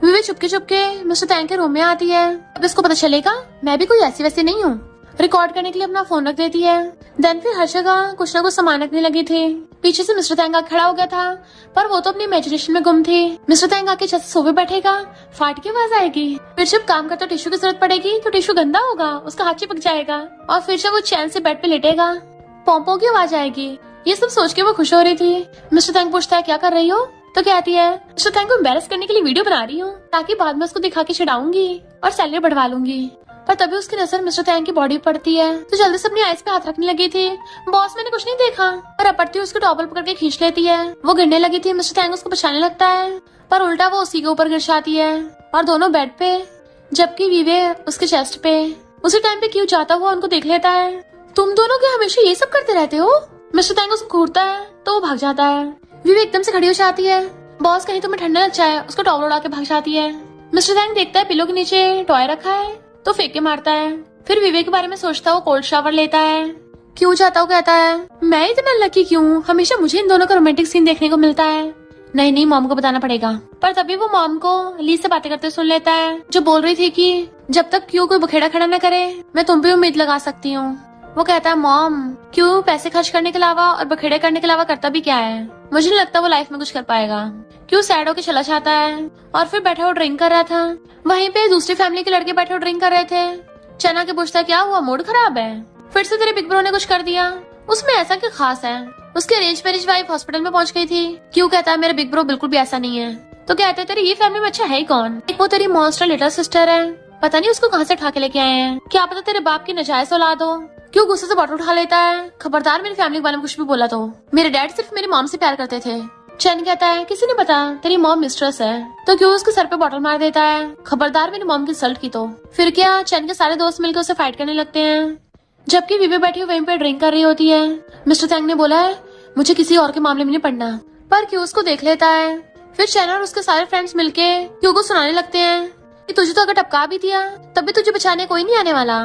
विवे चुपके चुपके मिस्टर तैंग के रूम में आती है। अब इसको पता चलेगा मैं भी कोई ऐसी वैसी नहीं हूँ। रिकॉर्ड करने के लिए अपना फोन रख देती है। देन फिर हर जगह कुछ ना कुछ सामान रखने लगी थी। पीछे से मिस्टर तैंग खड़ा हो गया था, पर वो तो अपनी इमेजिनेशन में गुम थी। मिस्टर तैंग आके छत से सोफे बैठेगा, फाट की आवाज आएगी। फिर जब काम करते टिश्यू की जरूरत पड़ेगी तो टिश्यू गंदा होगा, उसका हाथ चिपक जाएगा, और फिर जब वो चैन से बेड पे लेटेगा पॉम्पो की आवाज आएगी। ये सब सोच के वो खुश हो रही थी। मिस्टर तैंग पूछता है क्या कर रही हो। तो कहती है मिस्टर तैंग को एम्बैरस करने के लिए वीडियो बना रही हूँ ताकि बाद में उसको दिखा के चिढ़ाऊंगी और सैलरी बढ़वा लूंगी। पर तभी उसकी नजर मिस्टर तैंग की बॉडी पड़ती है तो जल्दी से अपनी आइस पे हाथ रखने लगी थी। बॉस मैंने कुछ नहीं देखा, पर अपड़ती उसको टॉवल पकड़ के खींच लेती है। वो गिरने लगी थी। मिस्टर तैंग उसको बचाने लगता है, पर उल्टा वो उसी के ऊपर गिर जाती है और दोनों बेड पे, जबकि वीवे उसके चेस्ट पे। उसी टाइम पे क्यों जाता हुआ उनको देख लेता है। तुम दोनों क्या हमेशा ये सब करते रहते हो। मिस्टर तैंग उसको घूरता है तो वो भाग जाता है। वीवे एकदम से खड़ी हो जाती है। बॉस कहीं तुम्हें ठंडा लग जाए, उसको टॉवल उड़ा के भाग जाती है। मिस्टर तैंग देखता है पिलो के नीचे टॉय रखा है तो फेंक के मारता है। फिर विवेक के बारे में सोचता है, वो कोल्ड शावर लेता है। क्यों जाता हूँ कहता है मैं इतना लकी क्यों, हमेशा मुझे इन दोनों का रोमांटिक सीन देखने को मिलता है। नहीं मॉम को बताना पड़ेगा। पर तभी वो मॉम को ली से बातें करते सुन लेता है, जो बोल रही थी कि जब तक क्यों कोई बखेड़ा खड़ा न करे मैं तुम पे उम्मीद लगा सकती हूँ। वो कहता है मॉम क्यों पैसे खर्च करने के अलावा और बखेड़े करने के अलावा करता भी क्या है, मुझे नहीं लगता वो लाइफ में कुछ कर पाएगा। क्यों सैड होके चला जाता है और फिर बैठा वो ड्रिंक कर रहा था। वहीं पे दूसरी फैमिली के लड़के बैठे ड्रिंक कर रहे थे। चना के पूछता क्या हुआ, मूड खराब है, फिर से तेरे बिग ब्रो ने कुछ कर दिया। उसमें ऐसा क्या खास है। उसकी अरेंज मैरिज वाइफ हॉस्पिटल में पहुंच गई थी। क्यों कहता है मेरा बिग ब्रो बिल्कुल भी ऐसा नहीं है। तो कहते तेरी ये फैमिली में अच्छा है ही कौन, एक वो तेरी मॉन्स्टर लिटिल सिस्टर है, पता नहीं उसको कहाँ से उठा के लेके आए हैं, क्या पता तेरे बाप की नजायज औलाद हो। क्यों गुस्से से बॉटल उठा लेता है। खबरदार मेरी फैमिली के बारे में कुछ भी बोला तो। मेरे डैड सिर्फ मेरी मॉम से प्यार करते थे, चैन कहता है किसी ने पता तेरी मॉम मिस्ट्रेस है, तो क्यों उसके सर पे बॉटल मार देता है, खबरदार मेरी मॉम की इंसल्ट की तो। फिर क्या चैन के सारे दोस्त मिलकर उसे फाइट करने लगते हैं, जबकि विवे बैठी वहीं पे ड्रिंक कर रही होती है। मिस्टर तैंग ने बोला है मुझे किसी और के मामले में नहीं पड़ना, पर क्यू उसको देख लेता है। फिर चैन और उसके सारे फ्रेंड्स मिलके क्यू को सुनाने लगते हैं कि तुझे तो अगर टपका भी दिया तब भी तुझे बचाने कोई नहीं आने वाला।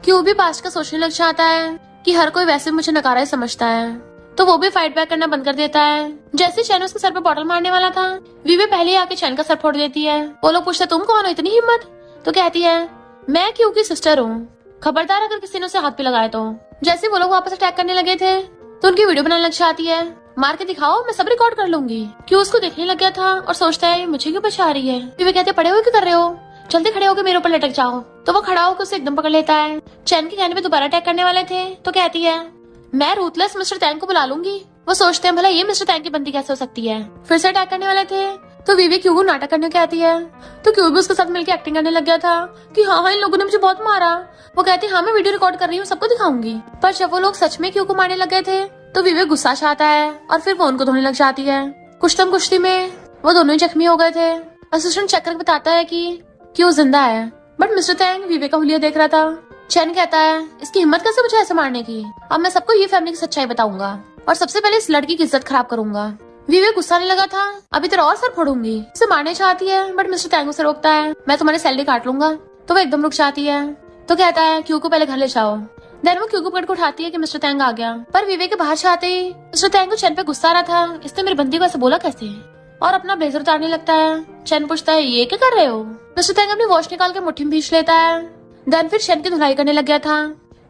क्यू भी पास्ट का सोचने लग जाता है कि हर कोई वैसे मुझे नकारा ही समझता है, तो वो भी फाइट बैक करना बंद कर देता है। जैसे चैन उसके सर पे बॉटल मारने वाला था, विवे पहले ही आके चैन का सर फोड़ देती है। वो लोग पूछते तुम कौन हो, इतनी हिम्मत? तो कहती है मैं क्यू की सिस्टर हूँ, खबरदार अगर किसी ने उसे हाथ पे लगाए तो। जैसे वो लोग वापस अटैक करने लगे थे तो उनकी वीडियो बनाने लग जाती है, मार के दिखाओ मैं सब रिकॉर्ड कर लूंगी। क्यों उसको देखने लग गया था और सोचता है मुझे क्यों बचा रही है। विवे कहते पड़े हुए क्यों कर रहे हो, जल्दी खड़े होकर मेरे ऊपर लटक जाओ। तो वो खड़ा होकर उसे एकदम पकड़ लेता है। चैन के कहने पे दोबारा अटैक करने वाले थे तो कहती है मैं रूथलेस मिस्टर तैंग को बुला लूंगी। वो सोचते हैं भला ये मिस्टर तैंग की बंदी कैसे हो सकती है। फिर से अटैक करने वाले थे तो विवे क्यू को नाटक करने को कहती है, तो क्यू भी उसके साथ मिलकर एक्टिंग करने लग गया था कि हाँ इन लोगों ने मुझे बहुत मारा। वो कहती है हाँ मैं वीडियो रिकॉर्ड कर रही हूँ, सबको दिखाऊंगी। पर जब वो लोग सच में क्यू को मारने लग गए थे तो विवे गुस्सा चाहता है और फिर वो उनको धोने लग जाती है। कुश्ती में वो दोनों ही जख्मी हो गए थे। असिस्टेंट चेक करके बताता है कि क्यू जिंदा है, बट मिस्टर तैंग विवे का हुलिया देख रहा था। चैन कहता है इसकी हिम्मत कैसे मुझे ऐसे मारने की, अब मैं सबको ये फैमिली की सच्चाई बताऊंगा और सबसे पहले इस लड़की की इज्जत खराब करूंगा। विवे गुस्सा नहीं लगा था, अभी तेरा और सर फोड़ूंगी। उसे मारने चाहती है बट मिस्टर तैंग उसे रोकता है, मैं तुम्हारी सैलरी काट लूंगा। तो वो एकदम रुक जाती है। तो कहता है क्यू को पहले घर ले जाओ। देन वो क्यू को पकड़ को उठाती है कि मिस्टर तैंग आ गया। पर विवे के बाहर चाहते ही मिस्टर तैंग को चैन पे गुस्सा आ रहा था, इसने मेरी बंदी को ऐसे बोला कैसे, और अपना ब्लेजर उतारने लगता है। चैन पूछता है ये क्या कर रहे हो। मिस्टर तैंग अपनी वॉच निकाल के मुट्ठी में भींच लेता है। देन फिर चैन की धुलाई करने लग गया था।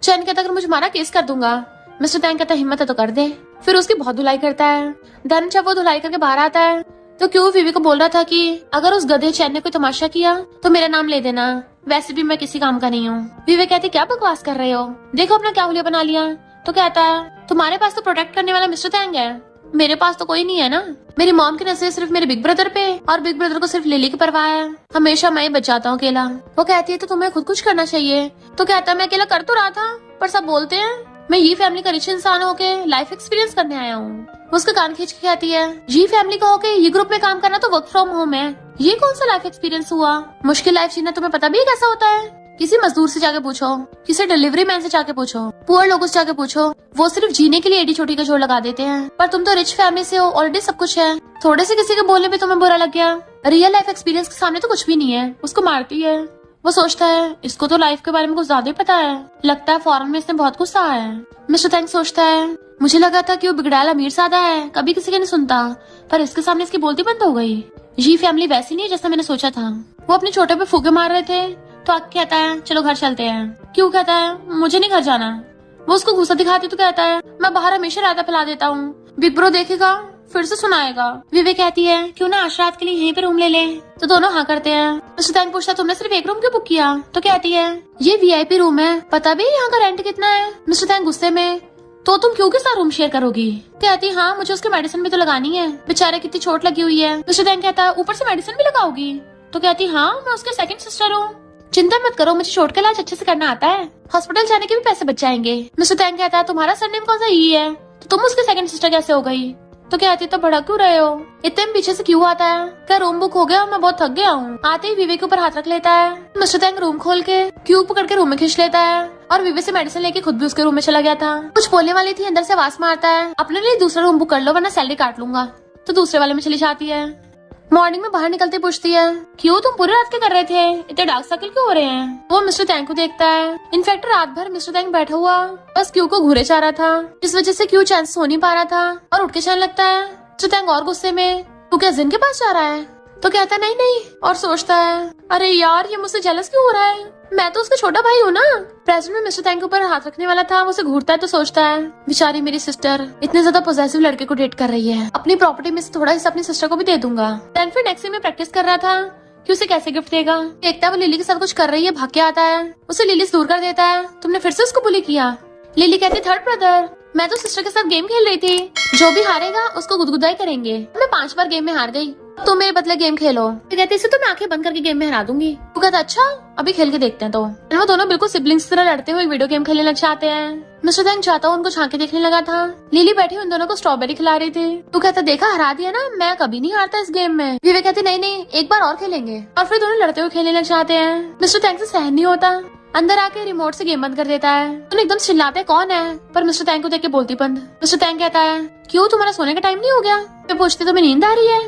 चैन कहता अगर मुझे मारा केस कर दूंगा। मिस्टर तैंग कहता हिम्मत है तो कर दे। फिर उसकी बहुत धुलाई करता है। देन जब वो धुलाई करके बाहर आता है तो क्यों विवे को बोल रहा था कि अगर उस गधे चैन ने कोई तमाशा किया तो मेरा नाम ले देना, वैसे भी मैं किसी काम का नहीं हूँ। विवे कहती क्या बकवास कर रहे हो, देखो अपना क्या हुलिया बना लिया। तो कहता है तुम्हारे पास तो प्रोटेक्ट करने वाला मिस्टर तैंग है, मेरे पास तो कोई नहीं है ना। मेरी मॉम की नजर सिर्फ मेरे बिग ब्रदर पे और बिग ब्रदर को सिर्फ लिली की परवाह है, हमेशा मैं ही बच जाता हूँ अकेला। वो कहती है तो तुम्हें खुद कुछ करना चाहिए। तो कहता है मैं अकेला कर तो रहा था पर सब बोलते हैं मैं ये फैमिली का रिच इंसान होके लाइफ एक्सपीरियंस करने आया हूँ। उसका कान खींच के कहती है ये फैमिली का होके ये ग्रुप में काम करना तो वर्क फ्रॉम होम है, ये कौन सा लाइफ एक्सपीरियंस हुआ। मुश्किल लाइफ जीना तुम्हें पता भी है कैसा होता है, किसी मजदूर से जाके पूछो, किसी डिलीवरी मैन से जाके पूछो, पुअर लोगों से जाके पूछो, वो सिर्फ जीने के लिए एडी छोटी का जोड़ लगा देते हैं। पर तुम तो रिच फैमिली से हो, ऑलरेडी सब कुछ है, थोड़े से किसी के बोलने पे तुम्हें बुरा लग गया। रियल लाइफ एक्सपीरियंस के सामने तो कुछ भी नहीं है। उसको मारती है। वो सोचता है इसको तो लाइफ के बारे में कुछ ज्यादा ही पता है, लगता है फॉरेन में इसने बहुत कुछ सहा है। मिस्टर थैंक सोचता है मुझे लगा था कि वो बिगड़ैल अमीर सादा है, कभी किसी का नहीं सुनता, पर इसके सामने इसकी बोलती बंद हो गई। ये फैमिली वैसी नहीं है जैसा मैंने सोचा था। वो अपने छोटे पे फूके मार रहे थे तो आग कहता है चलो घर चलते हैं। क्यों कहता है मुझे नहीं घर जाना। वो उसको गुस्सा दिखाती तो कहता है मैं बाहर हमेशा रायता फैला देता हूँ, बिग ब्रो देखेगा फिर से सुनाएगा। विवे कहती है क्यों ना आज रात के लिए यहीं पे रूम ले ले। तो दोनों हाँ करते हैं। मिस्टर तैंग पूछता तुमने सिर्फ एक रूम क्यों बुक किया। तो कहती है ये वीआईपी रूम है, पता भी यहाँ का रेंट कितना है। मिस्टर तैंग गुस्से में तो तुम क्यों के साथ रूम शेयर करोगी। कहती हाँ मुझे उसके मेडिसिन भी तो लगानी है, बेचारे कितनी चोट लगी हुई है। मिस्टर तैंग कहता है ऊपर से मेडिसिन भी लगाओगी। तो कहती हाँ मैं उसके सेकंड सिस्टर हूँ, चिंता मत करो मुझे चोट का इलाज अच्छे से करना आता है, हॉस्पिटल जाने के भी पैसे बच जाएंगे। मिस्टर तैंग कहता है तुम्हारा सरनेम कौन सा ई है, तो तुम उसके सेकंड सिस्टर कैसे हो गई। तो कहती तो भड़क क्यों रहे हो, इतने पीछे से क्यों आता है। क्या रूम बुक हो गया, मैं बहुत थक गया हूँ। आते ही विवे के ऊपर हाथ रख लेता है। मिस्टर तैंग रूम खोल के क्यूब पकड़ के रूम में खींच लेता है और विवे से मेडिसिन लेके खुद भी उसके रूम में चला गया था। कुछ बोलने वाली थी, अंदर से आवाज मारता है अपने लिए दूसरा रूम बुक कर लो वरना सैलरी काट लूंगा। तो दूसरे वाले में चली जाती है। मॉर्निंग में बाहर निकलते पूछती है क्यों तुम पूरी रात क्या कर रहे थे, इतने डार्क सर्कल क्यों हो रहे हैं। वो मिस्टर तैंग को देखता है। इनफैक्ट रात भर मिस्टर तैंग बैठा हुआ बस क्यू को घूरे जा रहा था, इस वजह से क्यू चैन से सो नहीं पा रहा था और उठ के चलने लगता है। मिस्टर तैंग और गुस्से में तू क्या जिन के पास जा रहा है। तो कहता नहीं नहीं और सोचता है अरे यार ये मुझसे जेलस क्यों हो रहा है, मैं तो उसका छोटा भाई हूँ ना। प्रेजेंट में मिस्टर तैंग के ऊपर हाथ रखने वाला था, वो उसे घूरता है तो सोचता है बेचारी मेरी सिस्टर इतने ज्यादा पॉजेसिव लड़के को डेट कर रही है, अपनी प्रॉपर्टी में से थोड़ा हिस्सा अपनी सिस्टर को भी दे दूंगा। देन फिर नेक्स्ट में प्रैक्टिस कर रहा था कि उसे कैसे गिफ्ट देगा। देखता है वो लिली के साथ कुछ कर रही है, भाग के आता है, उसे लिली से दूर कर देता है। तुमने फिर से उसको बुली किया। लिली कहती थर्ड ब्रदर मैं तो सिस्टर के साथ गेम खेल रही थी, जो भी हारेगा उसको गुदगुदाई करेंगे। मैं 5 बार गेम में हार गई, तुम मेरे बदले गेम खेलो। कहते इसे तो मैं आंखें बंद करके गेम में हरा दूंगी। वो कहता अच्छा अभी खेल के देखते हैं। तो वो दोनों बिल्कुल सिबलिंग्स की तरह लड़ते हुए वीडियो गेम खेलने लग जाते हैं। मिस्टर टैंग चाहता उनको झांके देखने लगा था। लिली बैठी उन दोनों को स्ट्रॉबेरी खिला रही थी। तो कहता देखा हरा दिया ना, मैं कभी नहीं हारता इस गेम में। विवेक कहते नहीं एक बार और खेलेंगे, और फिर दोनों लड़ते हुए खेलने लग जाते हैं। मिस्टर टैंग से सहन नहीं होता, अंदर आके रिमोट से गेम बंद कर देता है। दोनों एकदम चिल्लाते कौन है, पर मिस्टर टैंग को देख के बोलती बंद। मिस्टर टैंग कहता है क्यों, तुम्हारा सोने का टाइम नहीं हो गया? मैं पूछती तुम्हें नींद आ रही है,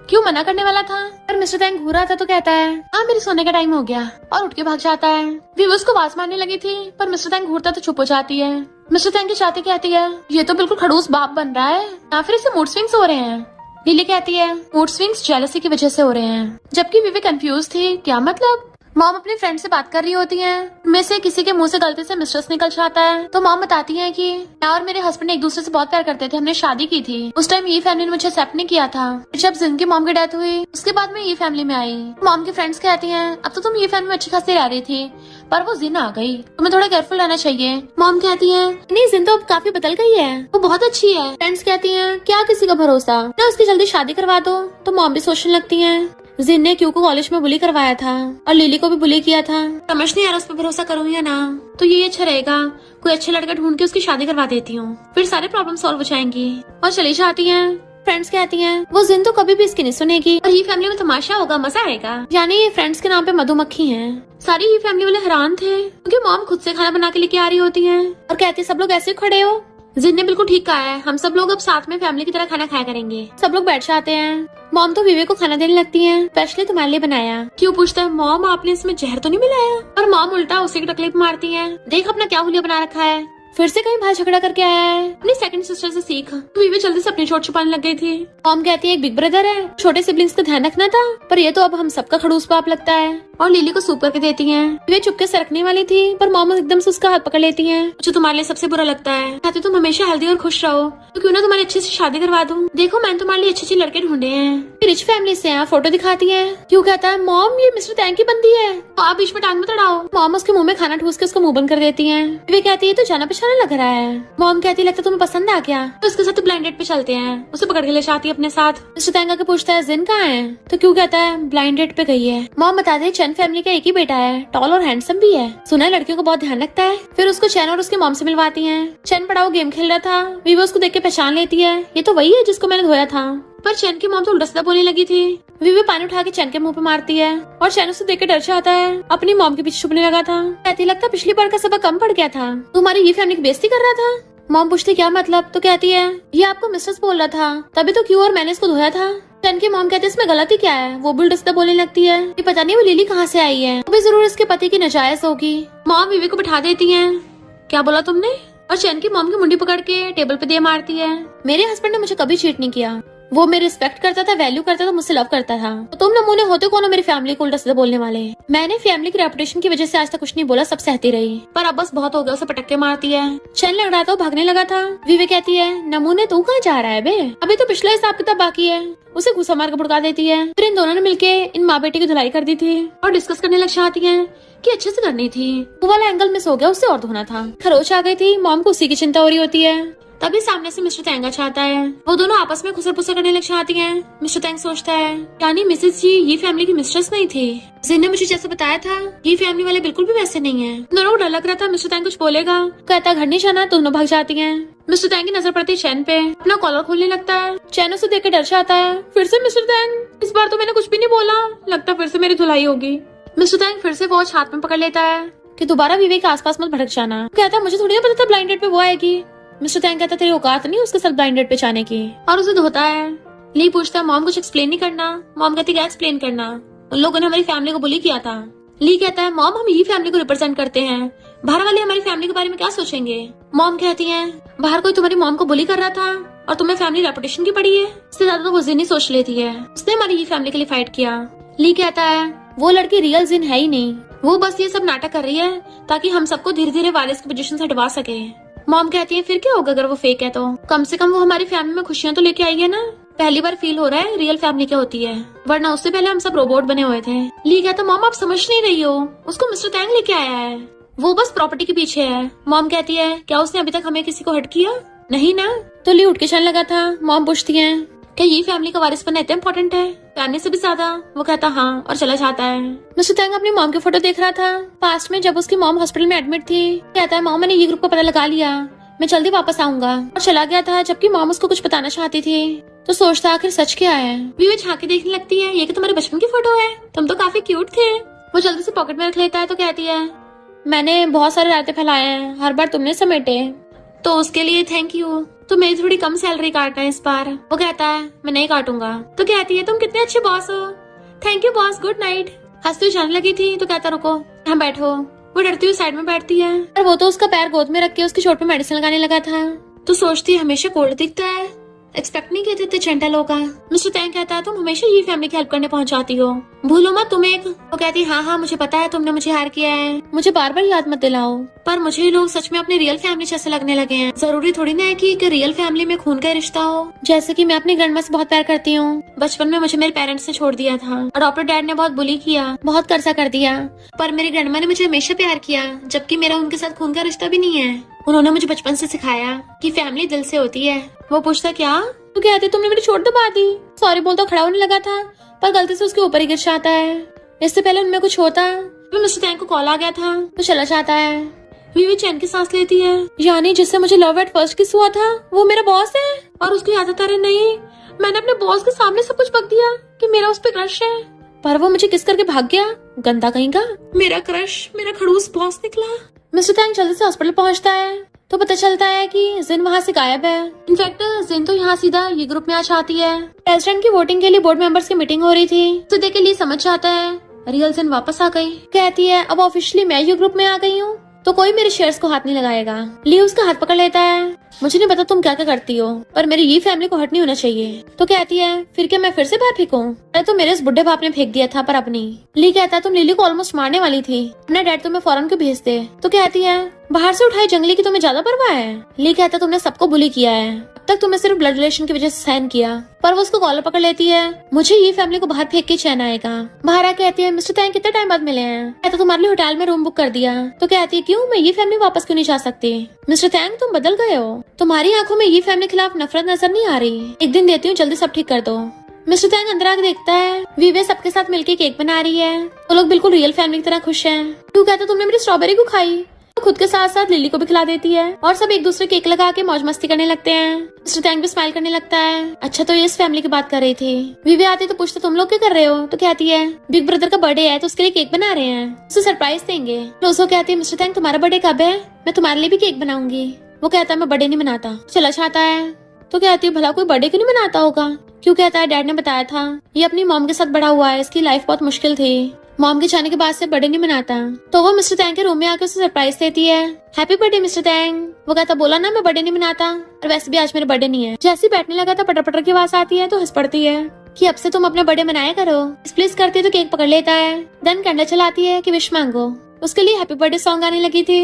क्यों मना करने वाला था? पर मिस्टर टैंग घूरा था तो कहता है हाँ मेरे सोने का टाइम हो गया, और उठ के भाग जाता है। विव उसको आवाज मारने लगी थी, पर मिस्टर टैंग घूरता तो चुप हो जाती है। मिस्टर टैंग की चाहती कहती है ये तो बिल्कुल खड़ूस बाप बन रहा है, या फिर इसे मूड स्विंग्स हो रहे हैं। लिली कहती है मूड स्विंग्स जेलसी की वजह से हो रहे हैं। जबकि विवे कंफ्यूज थी, क्या मतलब? मॉम अपनी फ्रेंड से बात कर रही होती हैं, में से किसी के मुंह से गलती से मिस्ट्रेस निकल जाता है, तो मॉम बताती है कि मैं और मेरे हस्बैंड एक दूसरे से बहुत प्यार करते थे, हमने शादी की थी। उस टाइम ये फैमिली ने मुझे एक्सेप्ट नहीं किया था। जब जिन की मॉम की डेथ हुई उसके बाद मैं ये फैमिली में आई। मॉम की फ्रेंड्स कहती हैं अब तो तुम ये फैमिली में अच्छी खासी रह रही थी, पर वो जिन आ गई, तुम्हें थोड़ा केयरफुल रहना चाहिए। मॉम कहती है नहीं जिन तो अब काफी बदल गई है, वो बहुत अच्छी है। फ्रेंड्स कहती हैं क्या किसी का भरोसा, ना उसकी जल्दी शादी करवा दो। तो मॉम भी सोचने लगती है जिन ने क्यू को कॉलेज में बुली करवाया था और लिली को भी बुली किया था, समझ नहीं आ रहा उस पर भरोसा करूँ या ना। तो ये अच्छा रहेगा कोई अच्छे लड़का ढूंढ के उसकी शादी करवा देती हूँ, फिर सारे प्रॉब्लम सॉल्व हो जाएंगी। और चली जाती हैं। फ्रेंड्स कहती हैं वो जिन तो कभी भी इसकी नहीं सुनेगी, और ये फैमिली में तमाशा होगा, मजा आएगा। यानी ये फ्रेंड्स के नाम पे मधुमक्खी हैं। सारी ये फैमिली वाले हैरान थे, क्योंकि मॉम खुद से खाना बना के लेके आ रही होती है और कहती है सब लोग ऐसे खड़े हो। जिन ने बिल्कुल ठीक कहा है, हम सब लोग अब साथ में फैमिली की तरह खाना खाया करेंगे। सब लोग बैठ जाते हैं। मॉम तो विवेक को खाना देने लगती है, स्पेशली तुम्हारे लिए बनाया। क्यों पूछता है मॉम आपने इसमें जहर तो नहीं मिलाया? और मॉम उल्टा उसे की तकलीफ मारती है, देख अपना क्या हुलिया बना रखा है, फिर से कहीं भाई झगड़ा करके आया है, अपनी सेकंड सिस्टर से सीख। विवेक जल्दी से अपनी चोट छुपाने लग गई थी। मॉम कहती है एक बिग ब्रदर है, छोटे सिबलिंग्स का ध्यान रखना था, पर ये तो अब हम सबका खड़ूस बाप लगता है। और लिली को सूप करके देती हैं। वे चुपके से रखने वाली थी, पर मॉम एकदम से उसका हाथ पकड़ लेती हैं। मुझे तुम्हारे लिए सबसे बुरा लगता है, चाहती तुम हमेशा हेल्दी और खुश रहो, तो क्यों ना तुम्हारी अच्छी से शादी करवा दूं। देखो मैंने तुम्हारे लिए अच्छे लड़के ढूंढे हैं, रिच फैमिली से हैं। फोटो दिखाती है। क्यों कहता है मॉम ये मिस्टर टैंग की बंदी है, तो आप बीच में टांग मत अड़ाओ। मॉम उसके मुंह में खाना ठूस के उसका मुंह बंद कर देती है। वे कहती है तो जाना पहचाना लग रहा है। मॉम कहती है लगता तुम्हें पसंद आ गया, तो उसके साथ ब्लाइंड डेट पे चलते हैं। उसे पकड़ के ले जाती है अपने साथ। मिस्टर टैंग आके पूछता है जिन कहाँ है, तो क्यों कहता है ब्लाइंड डेट पे गई है। मॉम बताते हैं चैन फैमिली का एक ही बेटा है, टॉल और हैंडसम भी है, सुना है लड़कियों को बहुत ध्यान रखता है। फिर उसको चैन और उसके मॉम से मिलवाती हैं। चैन पड़ा वो गेम खेल रहा था, वीवो उसको देख के पहचान लेती है, ये तो वही है जिसको मैंने धोया था। पर चैन की मॉम तो उल्टा सीधा बोलने लगी थी। विवे पानी उठा के चैन के मुंह पे मारती है, और चैन उसे देख के डर जाता है, अपनी मॉम के पीछे छुपने लगा था। कहती लगता पिछली बार का सबक कम पड़ गया था, तुम्हारी ये फैमिली की बेइज्जती कर रहा था। मॉम पूछती क्या मतलब, तो कहती है ये आपको मिस्ट्रेस बोल रहा था, तभी तो क्यों और मैंने इसको धोया था। चैन की मॉम कहती है इसमें गलती क्या है, वो भी उल्टा सीधा बोलने लगती है कि पता नहीं वो लिली कहाँ से आई है, वो भी जरूर इसके पति की नाजायज होगी। मॉम विवे को बिठा देती है। क्या बोला तुमने? और चैन की मॉम की मुंडी पकड़ के टेबल पे दे मारती है। मेरे हस्बैंड ने मुझे कभी चीट नहीं किया, वो मेरी रिस्पेक्ट करता था, वैल्यू करता था, मुझसे लव करता था। तो तुम नमूने होते कौन हो मेरी फैमिली को उल्टा सीधा बोलने वाले। मैंने फैमिली की रेपुटेशन की वजह से आज तक कुछ नहीं बोला, सब सहती रही, पर अब बस बहुत हो गया। उसे पटक के मारती है। चैन लग रहा था भागने लगा था। विवे कहती है नमूने तू कहाँ जा रहा है बे, अभी तो पिछला हिसाब किताब बाकी है। उसे गुस्सा मार के भड़का देती है। फिर इन दोनों ने मिलके इन माँ बेटी की धुलाई कर दी थी और डिस्कस करने लग जाती है कि अच्छे से करनी थी, वो वाला एंगल मिस हो गया, उससे और धोना था। खरोच आ गई थी। मॉम को उसी की चिंता हो रही होती है। तभी सामने से मिस्टर टैंग चाहता है। वो दोनों आपस में खुसर पुसर करने लग जाती हैं। मिस्टर टैंग सोचता है यानी मिसेस जी ये फैमिली की मिस्ट्रेस नहीं थी। जिन ने मुझे जैसे बताया था ये फैमिली वाले बिल्कुल भी वैसे नहीं है। दोनों को डर लग रहा था मिस्टर टैंग कुछ बोलेगा। कहता घर नहीं जाना, दोनों भाग जाती हैं। मिस्टर टैंग की नजर पड़ती है चैन पे, अपना कॉलर खोलने लगता है। चैन उसे देख के डर जाता है। फिर से मिस्टर टैंग, इस बार तो मैंने कुछ भी नहीं बोला, लगता फिर से मेरी धुलाई होगी। मिस्टर टैंग फिर से वॉच हाथ में पकड़ लेता है कि दोबारा विवेक के आसपास मत भटक जाना। कहता मुझे थोड़ी ना पता था ब्लाइंड डेट पे वो आएगी। मिस्टर टैंग कहता तेरी औकात नहीं उसके साथ ब्लाइंड डेट पे जाने की, और उसे धोता है। ली पूछता है मॉम कुछ एक्सप्लेन नहीं करना। मॉम कहती क्या एक्सप्लेन करना, उन लोगों ने हमारी फैमिली को बुली किया था। ली कहता है मॉम हम ये फैमिली को रिप्रेजेंट करते हैं, बाहर वाले हमारी फैमिली के बारे में क्या सोचेंगे। मॉम कहती है बाहर कोई तुम्हारी मॉम को बुली कर रहा था और तुम्हें फैमिली रेपुटेशन की पड़ी है, इससे ज्यादा तो वो जिन ही सोच लेती है, उसने हमारी ये फैमिली के लिए फाइट किया। ली कहता है वो लड़की रियल जिन है ही नहीं, वो बस ये सब नाटक कर रही है ताकि हम सबको धीरे धीरे वारिस की पोजीशन से हटवा सके। मॉम कहती है फिर क्या होगा अगर वो फेक है, तो कम से कम वो हमारी फैमिली में खुशियां तो लेके आई है ना। पहली बार फील हो रहा है रियल फैमिली क्या होती है, वरना उससे पहले हम सब रोबोट बने हुए थे। ली कहता मॉम आप समझ नहीं रही हो, उसको मिस्टर टैंग लेके आया है, वो बस प्रॉपर्टी के पीछे है। मॉम कहती है क्या उसने अभी तक हमें किसी को हर्ट किया नहीं ना। तो ली उठ के चलने लगा था। मॉम पूछती है क्या ये फैमिली का वारिस बनना इतना इम्पोर्टेंट है, जानने से भी ज्यादा? वो कहता हाँ और चला जाता है। मिस्टर तैंग अपनी मॉम की फोटो देख रहा था पास्ट में, जब उसकी मॉम हॉस्पिटल में एडमिट थी। कहता है मॉम मैंने ये ग्रुप का पता लगा लिया, मैं जल्दी वापस आऊंगा, और चला गया था। जबकि मॉम उसको कुछ बताना चाहती थी तो सोचता आखिर सच क्या है। वीवी झांक के देखने लगती है, ये कि तुम्हारे बचपन की फोटो है, तुम तो काफी क्यूट थे। वो जल्दी से पॉकेट में रख लेता है तो कहती है मैंने बहुत सारे रायते फैलाए हैं, हर बार तुमने समेटे, तो उसके लिए थैंक यू। तो मेरी थोड़ी कम सैलरी काटना है इस बार। वो कहता है मैं नहीं काटूंगा। तो कहती है तुम कितने अच्छे बॉस हो, thank you boss, good night. हंसती हुई जाने लगी थी तो कहता रुको यहाँ बैठो। वो डरती हुई साइड में बैठती है और वो तो उसका पैर गोद में रख के उसकी चोट पे मेडिसिन लगाने लगा था। तो सोचती है हमेशा कोल्ड दिखता है, एक्सपेक्ट नहीं कहते थे जेंटल होगा। मिस्टर तैंग कहता है तुम हमेशा ये फैमिली की हेल्प करने पहुंच जाती हो, भूलो मत तुम एक। वो कहती है हाँ मुझे पता है तुमने मुझे हायर किया है, मुझे बार बार याद मत दिलाओ। पर मुझे ये लोग सच में अपनी रियल फैमिली जैसे लगने लगे हैं। जरूरी थोड़ी ना है कि रियल फैमिली में खून का रिश्ता हो। जैसे कि मैं अपनी ग्रैंडमा से बहुत प्यार करती हूँ। बचपन में मुझे मेरे पेरेंट्स ने छोड़ दिया था, अडॉप्टेड डैड ने बहुत बुली किया, बहुत कर्जा कर दिया, पर मेरी ग्रैंडमा ने मुझे हमेशा प्यार किया, जबकि मेरा उनके साथ खून का रिश्ता भी नहीं है। उन्होंने मुझे बचपन से सिखाया कि फैमिली दिल से होती है। वो पूछता क्या? तो कहते तुमने मेरी चोट दबा दी। सॉरी बोलता खड़ा होने लगा था पर गलती से उसके ऊपर ही गिर जाता है। इससे पहले उनमें कुछ होता मिस्टर तैंग को कॉल आ गया था तो चला जाता है। वीवी चैन की सांस लेती है, यानी जिससे मुझे लव एट फर्स्ट किस हुआ था वो मेरा बॉस है। और उसकी आदत अरे नहीं, मैंने अपने बॉस के सामने सब कुछ बक दिया कि मेरा उस पे क्रश है, पर वो मुझे किस करके भाग गया, गंदा कहीं का। मेरा क्रश मेरा खड़ूस बॉस निकला। मिस्टर तैंग जल्दी से हॉस्पिटल पहुंचता है तो पता चलता है कि जिन वहाँ से गायब है। इनफैक्ट जिन तो यहाँ सीधा ये ग्रुप में आ जाती है। प्रेसिडेंट की वोटिंग के लिए बोर्ड मेंबर्स की मीटिंग हो रही थी तो देख के लिए समझ जाता है रियल जिन वापस आ गई। कहती है अब ऑफिशियली मैं ये ग्रुप में आ गई हूँ तो कोई मेरे शेयर्स को हाथ नहीं लगाएगा। ली उसका हाथ पकड़ लेता है, मुझे नहीं पता तुम क्या क्या करती हो पर मेरी ये फैमिली को हट नहीं होना चाहिए। तो कहती है फिर क्या मैं फिर से बाहर फेंकूं? अरे तो मेरे इस बुढ़े बाप ने फेंक दिया था पर अपनी। ली कहता है तुम लिली को ऑलमोस्ट मारने वाली थी, अपने डैड तुम्हें फौरन क्यों भेज दे। तो कहती है बाहर से उठाई जंगली की तुम्हें ज्यादा परवाह है। ली कहता तुमने सबको बुली किया है, अब तक तुम्हें सिर्फ ब्लड रिलेशन की वजह से सहन किया। पर वो उसको कॉलर पकड़ लेती है, मुझे ये फैमिली को बाहर फेंक के चैन आएगा। बाहर आ कहती है मिस्टर तैंग कितने टाइम बाद मिले हैं? कहता तुम्हारे लिए होटल में रूम बुक कर दिया। तो कहती है क्यों, मैं ये फैमिली वापस क्यों नहीं जा सकती? मिस्टर तैंग तुम बदल गए हो, तुम्हारी आंखों में ये फैमिली के खिलाफ नफरत नजर नहीं आ रही। एक दिन देती हूँ जल्दी सब ठीक कर दो। मिस्टर तैंग अंदर आके देखता है वीवे सबके साथ मिलके केक बना रही है, वो लोग बिल्कुल रियल फैमिली की तरह खुश हैं। क्यों कहता तुमने मेरी स्ट्रॉबेरी को खाई। तो खुद के साथ साथ लिली को भी खिला देती है और सब एक दूसरे केक लगा के मौज मस्ती करने लगते हैं। मिस्टर तैंग भी स्माइल करने लगता है। अच्छा तो ये इस फैमिली की बात कर रही थी। वीवे आती तो पूछते तुम लोग क्या कर रहे हो? तो कहती है बिग ब्रदर का बर्थडे है तो उसके लिए केक बना रहे हैं, उसे सरप्राइज देंगे। रोजो कहती है मिस्टर तैंग तुम्हारा बर्थडे कब है? मैं तुम्हारे लिए भी केक बनाऊंगी। वो कहता है मैं बर्थडे नहीं मनाता। चला जाता है। तो कहती है भला कोई बर्थडे क्यों नहीं मनाता होगा? क्यों कहता है डैड ने बताया था ये अपनी मॉम के साथ बड़ा हुआ है, इसकी लाइफ बहुत मुश्किल थी, मॉम के जाने के बाद से बर्थडे नहीं मनाता। तो वो मिस्टर तैंग के रूम में आकर उसे सरप्राइज देती है, हैप्पी बर्थडे मिस्टर तैंग। वो कहता बोला ना मैं बर्थडे नहीं मनाता, और वैसे भी आज मेरा बर्थडे नहीं है। जैसे ही बैठने लगा था पटर पटर की आवाज आती है तो हंस पड़ती है कि अब से तुम अपना बर्थडे मनाया करो। प्लीज करती है तो केक पकड़ लेता है, देन कैंडल चलाती है कि विश मांगो। उसके लिए हैप्पी बर्थडे सॉन्ग आने लगी थी।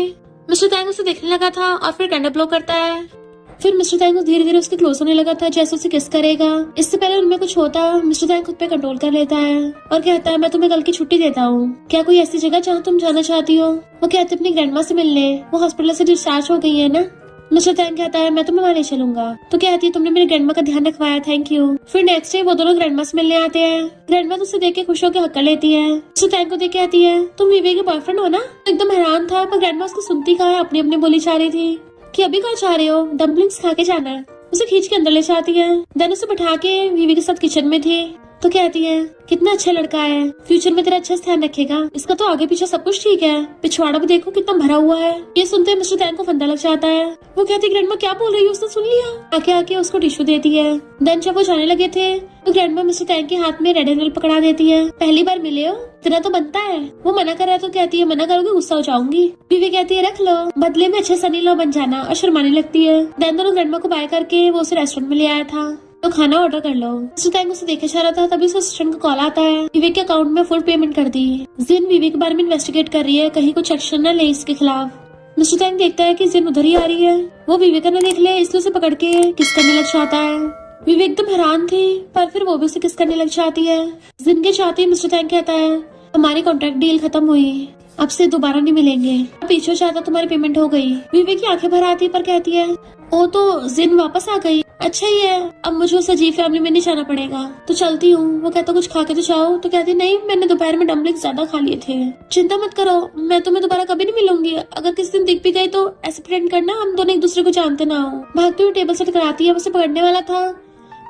मिस्टर तैंग उसे देखने लगा था और फिर कैंडल ब्लो करता है। फिर मिस्टर तैंग धीरे धीरे उसके क्लोज होने लगा था जैसे उसे किस करेगा। इससे पहले उनमें कुछ होता मिस्टर तैंग खुद पे कंट्रोल कर लेता है और कहता है मैं तुम्हें कल की छुट्टी देता हूँ, क्या कोई ऐसी जगह जहाँ तुम जाना चाहती हो? वो कहते अपनी ग्रैंडमा से मिलने, वो हॉस्पिटल से डिस्चार्ज हो गई है ना। मिस्टर तैंग कहता है मैं तुम्हें वहाँ ले चलूंगा। तो कहती है तुमने मेरी ग्रैंडमा का ध्यान रखवाया, थैंक यू। फिर नेक्स्ट डे वो दोनों ग्रैंडमा से मिलने आते हैं। ग्रैंडमा उसे देख के खुश होकर हक कर लेती है। मिस्टर तैंग को देख के कहती है तुम वीवे के बॉयफ्रेंड हो ना? एकदम हैरान था पर ग्रैंडमा उसको सुनती कहा है, अपनी अपनी बोली जा रही थी कि अभी कहाँ चाह रहे हो? डम्पलिंग्स खा के जाना है। उसे खींच के अंदर ले जाती है, देन उसे बैठा के वीवी के साथ किचन में थी। तो कहती है कितना अच्छा लड़का है, फ्यूचर में तेरा अच्छा ध्यान रखेगा, इसका तो आगे पीछे सब कुछ ठीक है, पिछवाड़ा भी देखो कितना भरा हुआ है। ये सुनते मिस्टर तैंग को फंदा लग जाता है। वो कहती ग्रैंडमा क्या बोल रही है, उसने सुन लिया। आके आके उसको टिश्यू देती है। देन जब वो जाने लगे थे तो ग्रैंडमा मिस्टर तैंग के हाथ में रेड एंड पकड़ा देती है, पहली बार मिले हो तेरा तो बनता है। वो मना कर रहा है तो कहती है मना करोगे गुस्सा हो जाऊंगी। बीवी कहती है रख लो, बदले में अच्छे सनी लो बन जाना, और शर्माने लगती है। देन दोनों ग्रैंडमा को बाय करके वो उसे रेस्टोरेंट में ले आया था तो खाना ऑर्डर कर लो। मिस्टर तैंग उसे देखे जा रहा था तभी उसे असिस्टेंट का कॉल आता है, विवेक के अकाउंट में फुल पेमेंट कर दी। जिन विवेक के बारे में इन्वेस्टिगेट कर रही है, कहीं कुछ एक्शन न ले इसके खिलाफ। मिस्टर तैंग देखता है कि जिन उधर ही आ रही है, वो विवेक न देख ले इसलिए उसे पकड़ के किस करने लग जाता है। विवेक एकदम हैरान थी पर फिर वो भी उसे किस करने लग जाती है। जिन के साथ ही मिस्टर तैंग कहता है हमारी कॉन्ट्रैक्ट डील खत्म हुई, अब से दोबारा नहीं मिलेंगे, पीछे जाता तुम्हारी पेमेंट हो गई। विवेक की आंखें भर आती पर कहती है ओ तो जिन वापस आ गई। अच्छा ही है, अब मुझे उस अजीब फैमिली में नहीं जाना पड़ेगा, तो चलती हूँ। वो कहता कुछ खा के तो जाओ, तो कहती नहीं मैंने दोपहर में डम्पलिंग ज्यादा खा लिए थे। चिंता मत करो, मैं तुम्हें दोबारा कभी नहीं मिलूंगी। अगर किसी दिन दिख भी गई तो ऐसे प्रेटेंड करना हम दोनों एक दूसरे को जानते ना हो। भागती हुई टेबल से टकराती है, उसे पकड़ने वाला था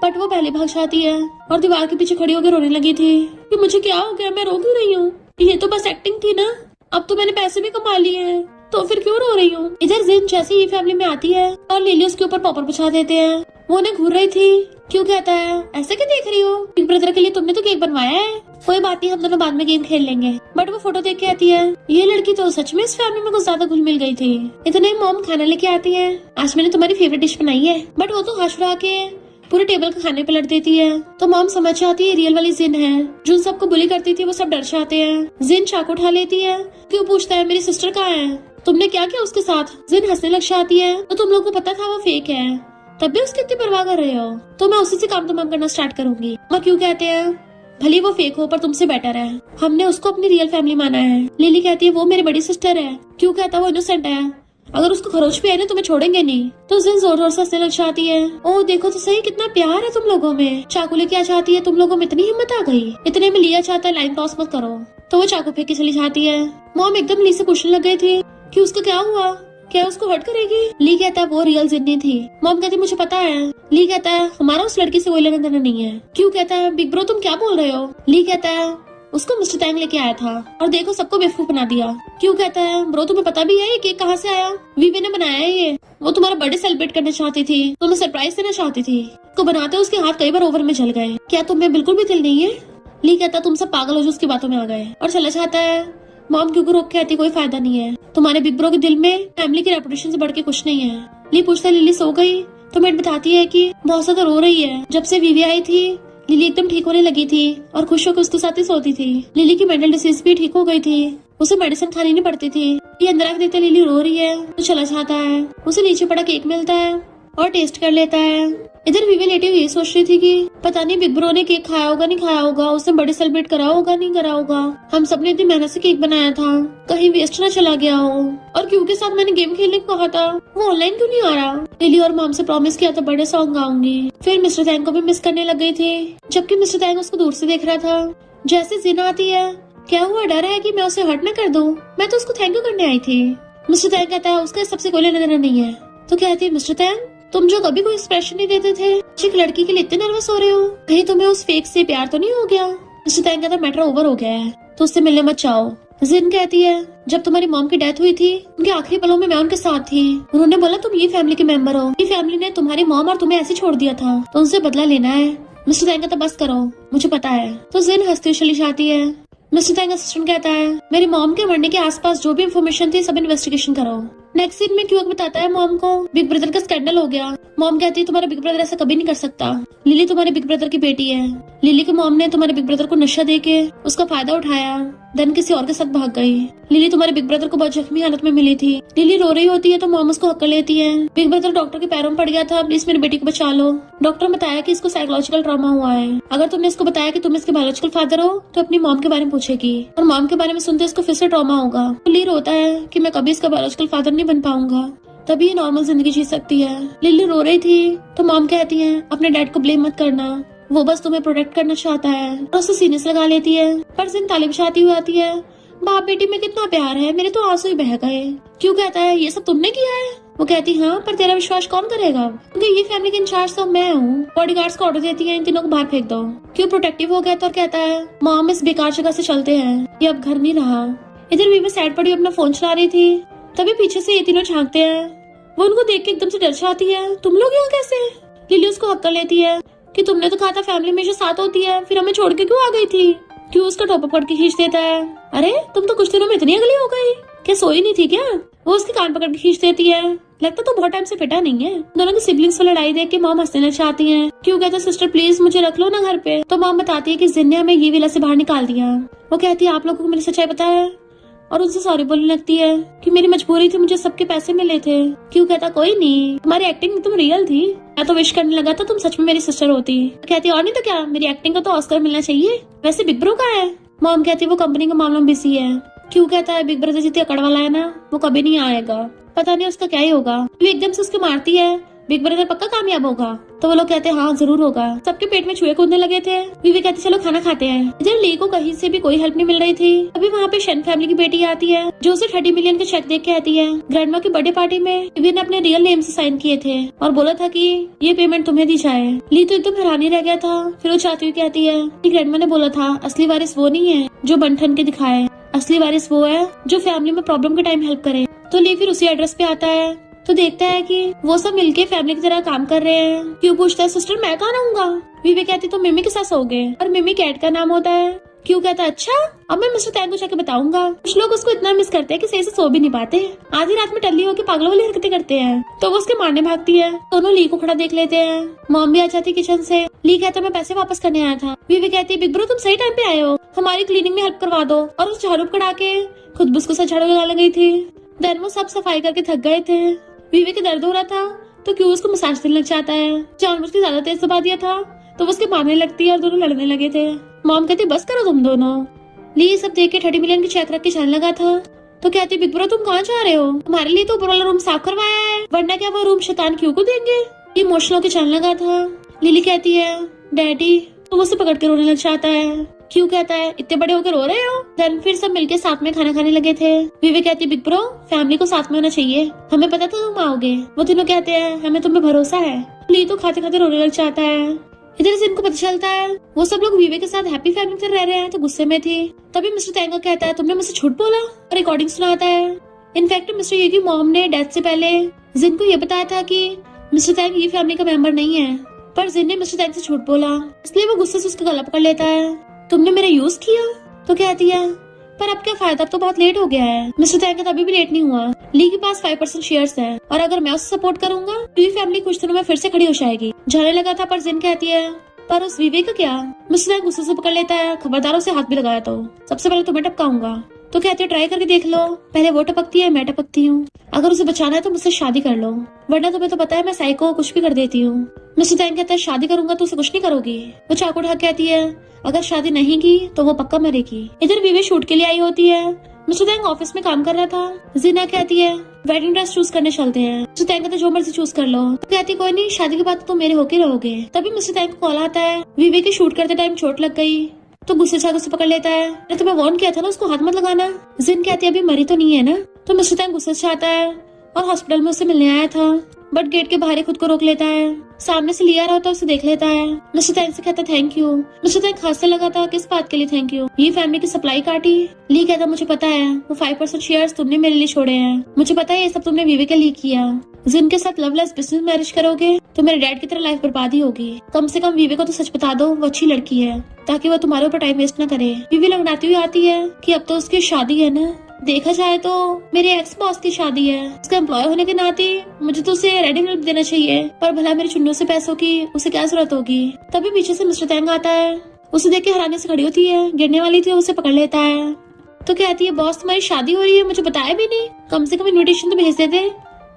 बट वो पहले भाग जाती है और दीवार के पीछे खड़ी होकर रोने लगी थी कि मुझे क्या हो गया, मैं रो क्यों रही हूँ, ये तो बस एक्टिंग थी ना, अब तो मैंने पैसे भी कमा लिए हैं, तो फिर क्यों रो रही हूँ। इधर जिन जैसे ही फैमिली में आती है और लिली उसके ऊपर पॉपर बिछा देते हैं। वो उन्हें घूर रही थी, क्यों कहता है ऐसे क्या देख रही हो, बिग ब्रदर के लिए तुमने तो केक बनवाया है, कोई बात नहीं हम दोनों बाद में गेम खेल लेंगे। बट वो फोटो देख के आती है, ये लड़की तो सच में इस फैमिली में कुछ ज्यादा घुल मिल गई थी। इतने मॉम खाना लेके आती है, आज मैंने तुम्हारी फेवरेट डिश बनाई है, बट वो तो हंस के पूरे टेबल का खाने पलट देती है। तो मॉम समझ जाती है रियल वाली जिन है, जो सबको बुली करती थी, वो सब डर जाते हैं। जिन चाकू उठा लेती है, क्यों पूछता है मेरी सिस्टर कहाँ है, तुमने क्या किया उसके साथ। जिन हंसने लग जाती है, तो तुम लोगों को पता था वो फेक है, तब भी उसकी इतनी परवाह कर रहे हो, तो मैं उसी से काम तमाम करना स्टार्ट करूंगी। और क्यों कहते हैं भले वो फेक हो पर तुमसे बेटर है, हमने उसको अपनी रियल फैमिली माना है। लिली कहती है वो मेरी बड़ी सिस्टर है, क्यों कहता है वो इनोसेंट है, अगर उसको खरोच भी है ना तो मैं छोड़ेंगे नहीं। तो जिन जोर जोर से हंसने लग जाती है, ओ देखो तो सही कितना प्यार है तुम लोगों में, चाकू लेके आ जाती है, तुम लोगों में इतनी हिम्मत आ गई, इतने में लिया चाहता है लाइन क्रॉस मत करो। तो वो चाकू फेंक के चली जाती है। मॉम एकदम ली से पूछने लग गई थी कि उसका क्या हुआ, क्या उसको हर्ट करेगी। ली कहता है वो रियल जिन्नी थी। मॉम कहती मुझे पता है। ली कहता है हमारा उस लड़की से कोई लेना देना नहीं है। क्यों कहता है बिग ब्रो तुम क्या बोल रहे हो। ली कहता है उसको मिस्टर टैंग लेके आया था और देखो सबको बेवकूफ बना दिया। क्यों कहता है ब्रो तुम्हें पता भी है ये केक कहाँ से आया, वीवी ने बनाया है ये, वो तुम्हारा बर्थडे सेलिब्रेट करना चाहती थी, तुम्हें सरप्राइज देना चाहती थी, को बनाते उसके हाथ कई बार ओवन में जल गए, क्या तुम्हें बिल्कुल भी दिल नहीं है। ली कहता तुम सब पागल हो जो उसकी बातों में आ गए और चला जाता है। मॉम क्यों रोक के आती कोई फायदा नहीं है, तुम्हारे बिग ब्रो के दिल में फैमिली की रेपुटेशन से बढ़ के कुछ नहीं है। ली पूछता है लिली सो गई, तो मैट बताती है कि बहुत ज्यादा रो रही है, जब से वीवी आई थी लिली एकदम ठीक होने लगी थी और खुश होकर उसके साथ ही सोती थी। लिली की मेंटल डिसीज भी ठीक हो गई थी, उसे मेडिसिन खानी नहीं पड़ती थी। ये अंदर आके देखते लिली रो रही है तो चला जाता है। उसे नीचे पड़ा केक मिलता है और टेस्ट कर लेता है। इधर वीवी लेटी हुई ये सोच रही थी कि पता नहीं बिग ब्रो ने केक खाया होगा नहीं खाया होगा, उसने बर्थडे सेलिब्रेट करा होगा नहीं करा होगा, हम सबने इतनी मेहनत से केक बनाया था, कहीं वेस्ट ना चला गया हो। और क्यों के साथ मैंने गेम खेलने को कहा था, वो ऑनलाइन क्यों नहीं आ रहा। लिली और मॉम से प्रॉमिस किया था बर्थडे सॉन्ग गाऊंगी। फिर मिस्टर थैंग को भी मिस करने लग गई थी, जबकि मिस्टर थैंग उसको दूर से देख रहा था। जैसे जिन आती है, क्या हुआ डर है कि मैं उसे हर्ट न कर दूं, मैं तो उसको थैंक यू करने आई थी। मिस्टर थैंग कहता है उसका सबसे कोई लेना देना नहीं है। तो कहती है मिस्टर थैंग तुम जो कभी कोई एक्सप्रेशन नहीं देते थे, एक लड़की के लिए इतने नर्वस हो रहे हो, कहीं तुम्हें उस फेक से प्यार तो नहीं हो गया। मिस्टर थैंग कहता मैटर ओवर हो गया है, तो उससे मिलने मत जाओ। जिन कहती है जब तुम्हारी मॉम की डेथ हुई थी उनके आखिरी पलों में मैं उनके साथ थी, उन्होंने बोला तुम ये फैमिली के मेंबर हो, ये फैमिली ने तुम्हारी मॉम और तुम्हें ऐसे छोड़ दिया था, तो उनसे बदला लेना है। मिस्टर थैंग कहता बस करो मुझे पता है। तो जिन हंसती चली जाती है। मिस्टर थैंग असिस्टेंट कहता है मेरी मॉम के मरने के आसपास जो भी इंफॉर्मेशन थी सब इन्वेस्टिगेशन करो। नेक्स्ट सीन में क्यूक बताता है मॉम को बिग ब्रदर का स्कैंडल हो गया। मॉम कहती है तुम्हारा बिग ब्रदर ऐसा कभी नहीं कर सकता, लिली तुम्हारे बिग ब्रदर की बेटी है। लिली के मॉम ने तुम्हारे बिग ब्रदर को नशा देके उसका फायदा उठाया, देन किसी और के साथ भाग गई। लिली तुम्हारे बिग ब्रदर को बहुत जख्मी हालत में मिली थी। लिली रो रही होती है तो मॉम उसको हक्का लेती है। बिग ब्रदर डॉक्टर के पैरों में पड़ गया था, प्लीज मेरी बेटी को बचा लो। डॉक्टर ने बताया कि इसको साइकोलॉजिकल ट्रॉमा हुआ है, अगर तुमने इसको बताया कि तुम इसके बायोलॉजिकल फादर हो तो अपनी मॉम के बारे में पूछेगी और मॉम के बारे में सुनते इसको फिर से ट्रॉमा होगा। लिली रोता है कि मैं कभी इसका बायोलॉजिकल फादर नहीं बन पाऊंगा, तभी ये नॉर्मल जिंदगी जी सकती है। लिली रो रही थी तो मॉम कहती है अपने डैड को ब्लेम मत करना, वो बस तुम्हें प्रोटेक्ट करना चाहता है, और उसे सीने से लगा लेती है। पर जिन ताली बजाती हुई आती है, बाप बेटी में कितना प्यार है, मेरे तो आंसू ही बह गए। क्यों कहता है ये सब तुमने किया है। वो कहती हाँ पर तेरा विश्वास कौन करेगा, क्योंकि ये फैमिली के इंचार्ज तो मैं हूँ। बॉडीगार्ड्स को ऑर्डर देती है इन तीनों को बाहर फेंक दो। क्यों प्रोटेक्टिव हो गया तो कहता है मॉम इस बेकार जगह से चलते हैं, ये अब घर नहीं रहा। इधर वीवी साइड पड़ी अपना फोन चला रही थी, तभी पीछे से ये तीनों झांकते हैं। वो उनको देख के एकदम से डर जाती है, तुम लोग यहाँ कैसे। लिली उसको हक्का लेती है कि तुमने तो कहा था फैमिली में जो साथ होती है, फिर हमें छोड़ के क्यों आ गई थी। क्यों उसका टॉप पकड़ के खींच देता है, अरे तुम तो कुछ दिनों में इतनी अगली हो गई, क्या सोई नहीं थी क्या। वो उसके कान पकड़ के खींच देती है, लगता तो बहुत टाइम से पिटा नहीं है। दोनों की सिबलिंग्स में लड़ाई देख के मॉम हंसने लग जाती है। क्यों कहता सिस्टर प्लीज मुझे रख लो ना घर पे। तो मॉम बताती है कि जिन ने हमें ये विला से बाहर निकाल दिया। वो कहती है आप लोगों को मेरी सच्चाई पता है, और उनसे सॉरी बोलने लगती है कि मेरी मजबूरी थी, मुझे सबके पैसे मिले थे। क्यों कहता कोई नहीं, तुम्हारी एक्टिंग तुम रियल थी, मैं तो विश करने लगा था तुम सच में मेरी सिस्टर होती। कहती और नहीं तो क्या, मेरी एक्टिंग का तो ऑस्कर मिलना चाहिए। वैसे बिग ब्रो कहाँ है। मॉम कहती वो कंपनी के मामलों में बिजी है। क्यों कहता है बिग ब्रदर जितनी अकड़ वाला है ना, वो कभी नहीं आएगा, पता नहीं उसका क्या ही होगा। वो एकदम से उसके मारती है बिग ब्रदर पक्का कामयाब होगा? तो वो लोग कहते हैं हाँ जरूर होगा। सबके पेट में चूहे कूदने लगे थे। विवेक कहती चलो खाना खाते हैं। इधर ली को कहीं से भी कोई हेल्प नहीं मिल रही थी। अभी वहाँ पे शन फैमिली की बेटी आती है जो उसे 30 मिलियन के चेक देख के आती है। ग्रैंडमा की बर्थडे पार्टी में विवेक ने अपने रियल नेम से साइन किए थे और बोला था कि ये पेमेंट तुम्हें दी जाए। ली तो एकदम हैरान ही रह गया था। फिर वो चाहती हुई कहती है कि ग्रैंडमा ने बोला था असली वारिस वो नहीं है जो बन ठन के दिखाए, असली वारिस वो है जो फैमिली में प्रॉब्लम के टाइम हेल्प करे। तो ली फिर उसी एड्रेस पे आता है तो देखता है कि वो सब मिलके फैमिली की तरह काम कर रहे हैं। क्यों पूछता है सिस्टर मैं कहाँ रहूंगा? विवेक कहती तो मिमी के साथ सोओगे और मिमी कैट का नाम होता है। क्यों कहता है अच्छा अब मैं मिस्टर टैंग को जाके बताऊंगा। कुछ लोग उसको इतना मिस करते हैं कि सही से सो भी नहीं पाते, आधी रात में टल्ली होकर पागलों वाली हरकतें करते हैं। तो वो उसके मारने भागती है। दोनों ली को खड़ा देख लेते हैं। मॉम भी आ जाती किचन से। ली कहता मैं पैसे वापस करने आया था। विवेक कहती है बिग ब्रो तुम सही टाइम पे आए हो, हमारी क्लीनिंग में हेल्प करवा दो। और उस झाड़ू कड़ा के खुद भी उसको साथ झाड़ू लगा गई थी। देन वो सब सफाई करके थक गए थे। विवेक के दर्द हो रहा था तो क्यों उसको मसाज देने लग जाता है। जानबूझ के ज्यादा तेज दबा दिया था तो वो उसके मारने लगती है और दोनों लड़ने लगे थे। मॉम कहती बस करो तुम दोनों। ली सब देख के 30 मिलियन की चेक रख के चलने लगा था तो कहती बिग ब्रो तुम कहाँ जा रहे हो? हमारे लिए तो ऊपर वाला रूम साफ करवाया है, वरना क्या वो रूम शैतान क्यों को देंगे? ये इमोशनल के चलने लगा था। लिली कहती है डैडी तो उसे पकड़ के रोने लग जाता है। क्यों कहता है इतने बड़े होकर रो रहे हो? देन फिर सब मिलके साथ में खाना खाने लगे थे। विवेक कहती बिग ब्रो फैमिली को साथ में होना चाहिए, हमें पता था तुम आओगे। वो तीनों कहते हैं हमें तुम पे भरोसा है। ली तो खाते खाते रोने लग जाता है। इधर से इनको पता चलता है वो सब लोग विवेक के साथ हैप्पी फैमिली से रह रहे हैं तो गुस्से में थी। तभी मिस्टर टैंगो कहता है तुमने मुझसे झूठ बोला और रिकॉर्डिंग सुनाता है। इनफैक्ट मिस्टर ये की मॉम ने डेथ से पहले जिन को ये बताया था कि मिस्टर टैंग ये फैमिली का मेंबर नहीं है, पर जिन ने मिस्टर टैंग से झूठ बोला इसलिए वो गुस्से से उसका गला पकड़ लेता है। तुमने मेरा यूज किया? तो कहती है पर अब क्या फायदा, अब तो बहुत लेट हो गया है। मिस्टर टैंग का अभी भी लेट नहीं हुआ। ली के पास 5% शेयर्स है और अगर मैं उसे सपोर्ट करूंगा तो ये फैमिली कुछ दिनों में फिर से खड़ी हो जाएगी। जाने लगा था पर जिन कहती है पर उस विवेक का क्या? मिस्टर टैंग गुस्से से पकड़ लेता है, खबरदार उसे हाथ भी लगाया तो सबसे पहले तुम्हें टपकाऊंगा। तो कहते हैं ट्राई करके देख लो, पहले वो टपकती है मैं टपकती हूँ। अगर उसे बचाना है तो मुझसे शादी कर लो, वरना तुम्हें तो पता है मैं साइको कुछ भी कर देती हूँ। मिस्टर टैंग कहता है शादी करूंगा तो उसे कुछ नहीं करोगी? वो चाकू उठा कहती है अगर शादी नहीं की तो वो पक्का मरेगी। इधर विवेक शूट के लिए आई होती है। मिस्टर टैंग ऑफिस में काम कर रहा था। जीना कहती है वेडिंग ड्रेस चूज करने चलते हैं। मिस्टर टैंग कहता है जो मर्जी चूज कर लो। तो कहती कोई नहीं शादी के बाद तो मेरे होके रहोगे। तभी मिस्टर टैंग को कॉल आता है विवेक के शूट करते टाइम चोट लग गई तो गुस्से से उसे पकड़ लेता है। अरे तुम्हें वार्न किया था ना उसको हाथ मत लगाना। जिन कहती है अभी मरी तो नहीं है ना। तो मिस्टर टैंग गुस्से से आता है और हॉस्पिटल में उससे मिलने आया था बट गेट के बाहर ही खुद को रोक लेता है। सामने से लिया रहा होता है उसे देख लेता है। मिस्टर टैंग से कहता थैंक यू। मिस्टर टैंग हंसने लगा था किस बात के लिए थैंक यू? ये फैमिली की सप्लाई काटी। ली कहता मुझे पता है वो 5% शेयर्स तुमने मेरे लिए छोड़े हैं, मुझे पता है ये सब तुमने विवेक के लिए किया। जिनके साथ लवलेस बिजनेस मैरिज करोगे तो मेरे डैड की तरह लाइफ बर्बाद ही होगी। कम से कम विवेक को तो सच बता दो वो अच्छी लड़की है ताकि वो तुम्हारे ऊपर टाइम वेस्ट न करे। विवेक लगनाती हुई आती है कि अब तो उसकी शादी है ना, देखा जाए तो मेरे एक्स बॉस की शादी है, उसका एम्प्लॉय होने के नाते मुझे तो उसे रेडी हेल्प देना चाहिए, पर भला मेरी चुन्नू से पैसों की उसे क्या जरूरत होगी। तभी पीछे से मिस्टर टैंग आता है, उसे देख के हैरानी से खड़ी होती है, गिरने वाली थी उसे पकड़ लेता है। तो कहती है बॉस तुम्हारी शादी हो रही है, मुझे बताया भी नहीं, कम से कम इन्विटेशन तो भेज देते।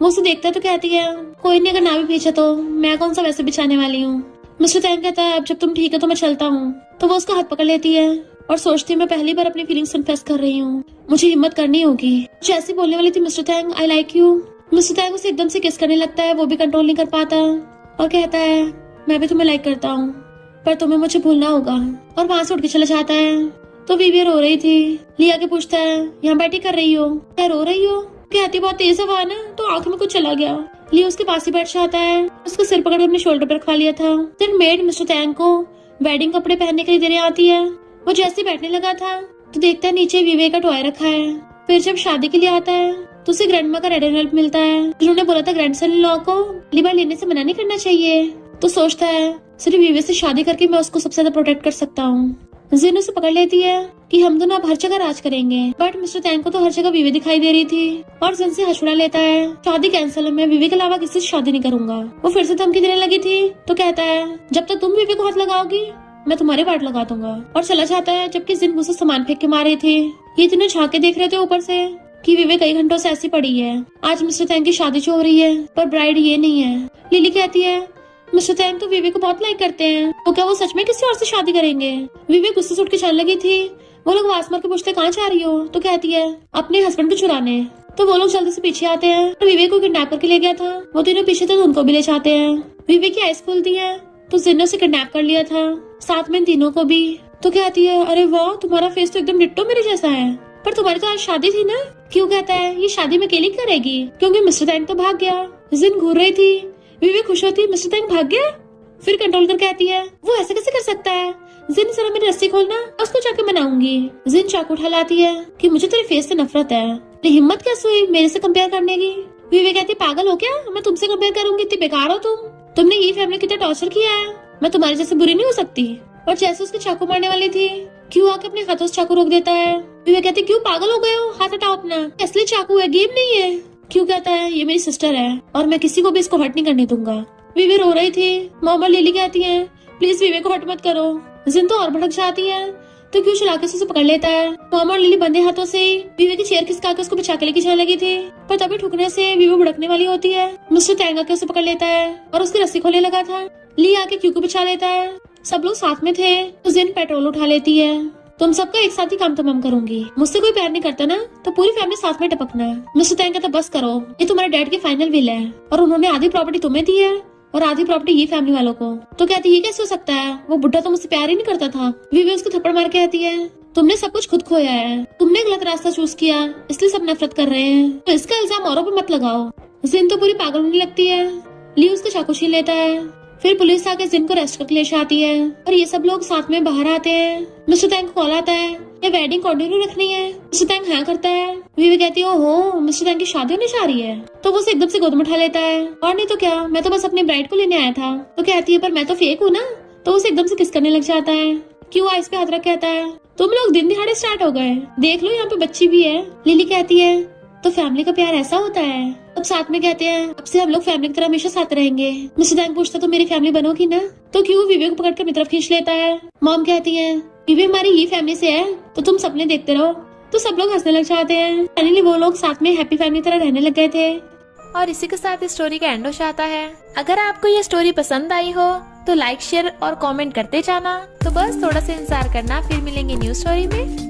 वो उसे देखता है तो कहती है कोई नहीं, अगर ना भी भेजा तो मैं कौन सा वैसे बिछाने वाली हूँ। मिस्टर टैंग कहता है अब जब तुम ठीक है तो मैं चलता हूँ। तो वो उसका हाथ पकड़ लेती है और सोचती मैं पहली बार अपनी फीलिंग्स कन्फेस कर रही हूँ, मुझे हिम्मत करनी होगी। जैसी बोलने वाली थी mister Tang I like you. Mister Tang उसे एकदम से किस करने लगता है, वो भी कंट्रोल नहीं कर पाता और कहता है मैं भी तुम्हें लाइक करता हूँ पर तुम्हें मुझे भूलना होगा, और वहाँ से उठ के चला जाता है। तो विविया रो रही थी। लिया के पूछता है यहाँ बैठी कर रही हो, क्या रो रही हो? कहती बहुत तेज हवा ना तो आंख में कुछ चला गया। लिया उसके पास ही बैठ जाता है, उसका सिर पकड़ अपने शोल्डर पर रखवा लिया था। फिर मेड मिस्टर टैंग को वेडिंग कपड़े पहनने के लिए देने आती है। वो जैसे बैठने लगा था तो देखता है नीचे विवेक का टॉय रखा है। फिर जब शादी के लिए आता है तो उसे ग्रैंडमा का रेड हेल्प मिलता है जिन्होंने बोला था ग्रैंडसन इन लॉ को पहली बार लेने से मना नहीं करना चाहिए। तो सोचता है सिर्फ विवेक से शादी करके मैं उसको सबसे ज्यादा प्रोटेक्ट कर सकता हूँ। जिन उसे पकड़ लेती है कि हम दोनों अब हर जगह राज करेंगे, बट मिस्टर टैंग को तो हर जगह विवेक दिखाई दे रही थी और जिन से हछुड़ा लेता है शादी कैंसिल है, मैं विवेक के अलावा किसी से शादी नहीं करूंगा। वो फिर से धमकी देने लगी थी तो कहता है जब तक तुम विवेक को हाथ लगाओगी मैं तुम्हारे वाट लगा दूंगा, और चला जाता है। जबकि जिन मुझसे सामान फेंक के मारे थे, ये तीनों झांक के देख रहे थे ऊपर से कि विवेक कई घंटों से ऐसी पड़ी है। आज मिस्टर टैंग की शादी जो हो रही है पर ब्राइड ये नहीं है। लिली कहती है मिस्टर टैंग तो विवेक को बहुत लाइक करते हैं, तो क्या वो सच में किसी और से शादी करेंगे? विवेक गुस्से से उठ के चलने लगी थी। वो लोग आवाज मार के पूछते कहाँ जा रही हो? तो कहती है अपने हस्बैंड को चुराने। तो वो लोग जल्दी से पीछे आते हैं और विवेक को किडनैप करके ले गया था। वो तीनों पीछे थे तो उनको भी ले जाते हैं। विवेक की आइज खुलती है तो जिन ने उसे किडनैप कर लिया था, साथ में इन तीनों को भी। तो कहती है, अरे वाह, तुम्हारा फेस तो एकदम डिट्टो मेरे जैसा है, पर तुम्हारी तो आज शादी थी ना। क्यों कहता है, ये शादी में अकेली करेगी क्योंकि मिस्टर टैंग तो भाग गया। जिन घूर रही थी, विवेक खुश होती, मिस्टर टैंग भाग गया। फिर कंट्रोल कर कहती है, वो ऐसे कैसे कर सकता है, जिन जरा मेरी रस्सी खोलना, उसको जाके मनाऊंगी। जिन चाकू उठा लाती है कि मुझे तेरे फेस से नफरत है, तेरी हिम्मत कैसे हुई मेरे से कंपेयर करने की। विवेक कहती, पागल हो क्या, मैं तुमसे कंपेयर करूंगी, इतनी बेकार हो तुमने ये फैमिली कितना टॉर्चर किया है, मैं तुम्हारे जैसे बुरी नहीं हो सकती। और जैसे उसके चाकू मारने वाली थी, क्यों आके अपने हाथों से चाकू रोक देता है। विवेक कहती, क्यों पागल हो गए हो, हाथ हटाओ अपना, असली चाकू है, गेम नहीं है। क्यों कहता है, ये मेरी सिस्टर है और मैं किसी को भी इसको हर्ट नहीं करने दूंगा। विवेक रो रही थी। मॉम और लिली कहती है, प्लीज विवेक को हर्ट मत करो। जिन तो और भड़क जाती है तो क्यों चला के उसे पकड़ लेता है। मॉम और लिली बंधे हाथों से विवेक की चेयर खिसका के उसको बचा के लेके जाने लगी थी, पर तभी ठुकने से विवेक भड़कने वाली होती है। मिस्टर टैंग आके उसे पकड़ लेता है और उसकी रस्सी खोलने लगा था। ली आके क्यू को बचा लेता है। सब लोग साथ में थे तो जिन पेट्रोल उठा लेती है। तुम सबका एक साथ ही काम तमाम करूंगी, मुझसे कोई प्यार नहीं करता ना तो पूरी फैमिली साथ में टपकना। मिस्टर टैंग कहता, बस करो, ये तुम्हारे डैड की फाइनल विल है और उन्होंने आधी प्रॉपर्टी तुम्हें दी है और आधी प्रॉपर्टी ये फैमिली वालों को। तो कहती, ये कैसे हो सकता है, वो बुढ़ा तो मुझसे प्यार ही नहीं करता था। विवेक उसको थप्पड़ मार के कहती है, तुमने सब कुछ खुद खोया है, तुमने गलत रास्ता चूज किया, इसलिए सब नफरत कर रहे हैं, तो इसका इल्जाम औरों पे मत लगाओ। जिन तो पूरी पागल होने लगती है। ली उसका चाकू छीन लेता है। फिर पुलिस आके जिन को अरेस्ट करके ले जाती है और ये सब लोग साथ में बाहर आते हैं। मिस्टर टैंग को कॉल आता है, ये वेडिंग कंटिन्यू रखनी है। मिस्टर टैंग हाँ करता है। विवेक कहती है, ओहो, मिस्टर टैंग की शादी होने जा रही है। तो वो उसे एकदम से गोद में उठा लेता है, और नहीं तो क्या, मैं तो बस अपनी ब्राइड को लेने आया था। तो कहती है, पर मैं तो फेक हूँ ना। तो उसे एकदम से किस करने लग जाता है। क्यों आइस पे हाथ रख कहता है, तुम लोग दिन दिहाड़े स्टार्ट हो गए, देख लो यहाँ पे बच्ची भी है। लिली कहती है, तो फैमिली का प्यार ऐसा होता है। अब साथ में कहते हैं, अब से हम लोग फैमिली की तरह हमेशा साथ रहेंगे। मिस्टर टैंग पूछता, तो मेरी फैमिली बनोगी ना। तो क्यों विवेक को पकड़ कर अपनी तरफ खींच लेता है। मॉम कहती है, विवेक हमारी ही फैमिली से है तो तुम सपने देखते रहो। तो सब लोग हंसने लग जाते हैं। फाइनली वो लोग साथ में हैप्पी फैमिली तरह रहने लग गए थे।
और इसी के साथ इस स्टोरी का एंड हो जाता है। अगर आपको ये स्टोरी पसंद आई हो तो लाइक, शेयर और कमेंट करते जाना। तो बस थोड़ा सा इंतजार करना, फिर मिलेंगे न्यू स्टोरी में।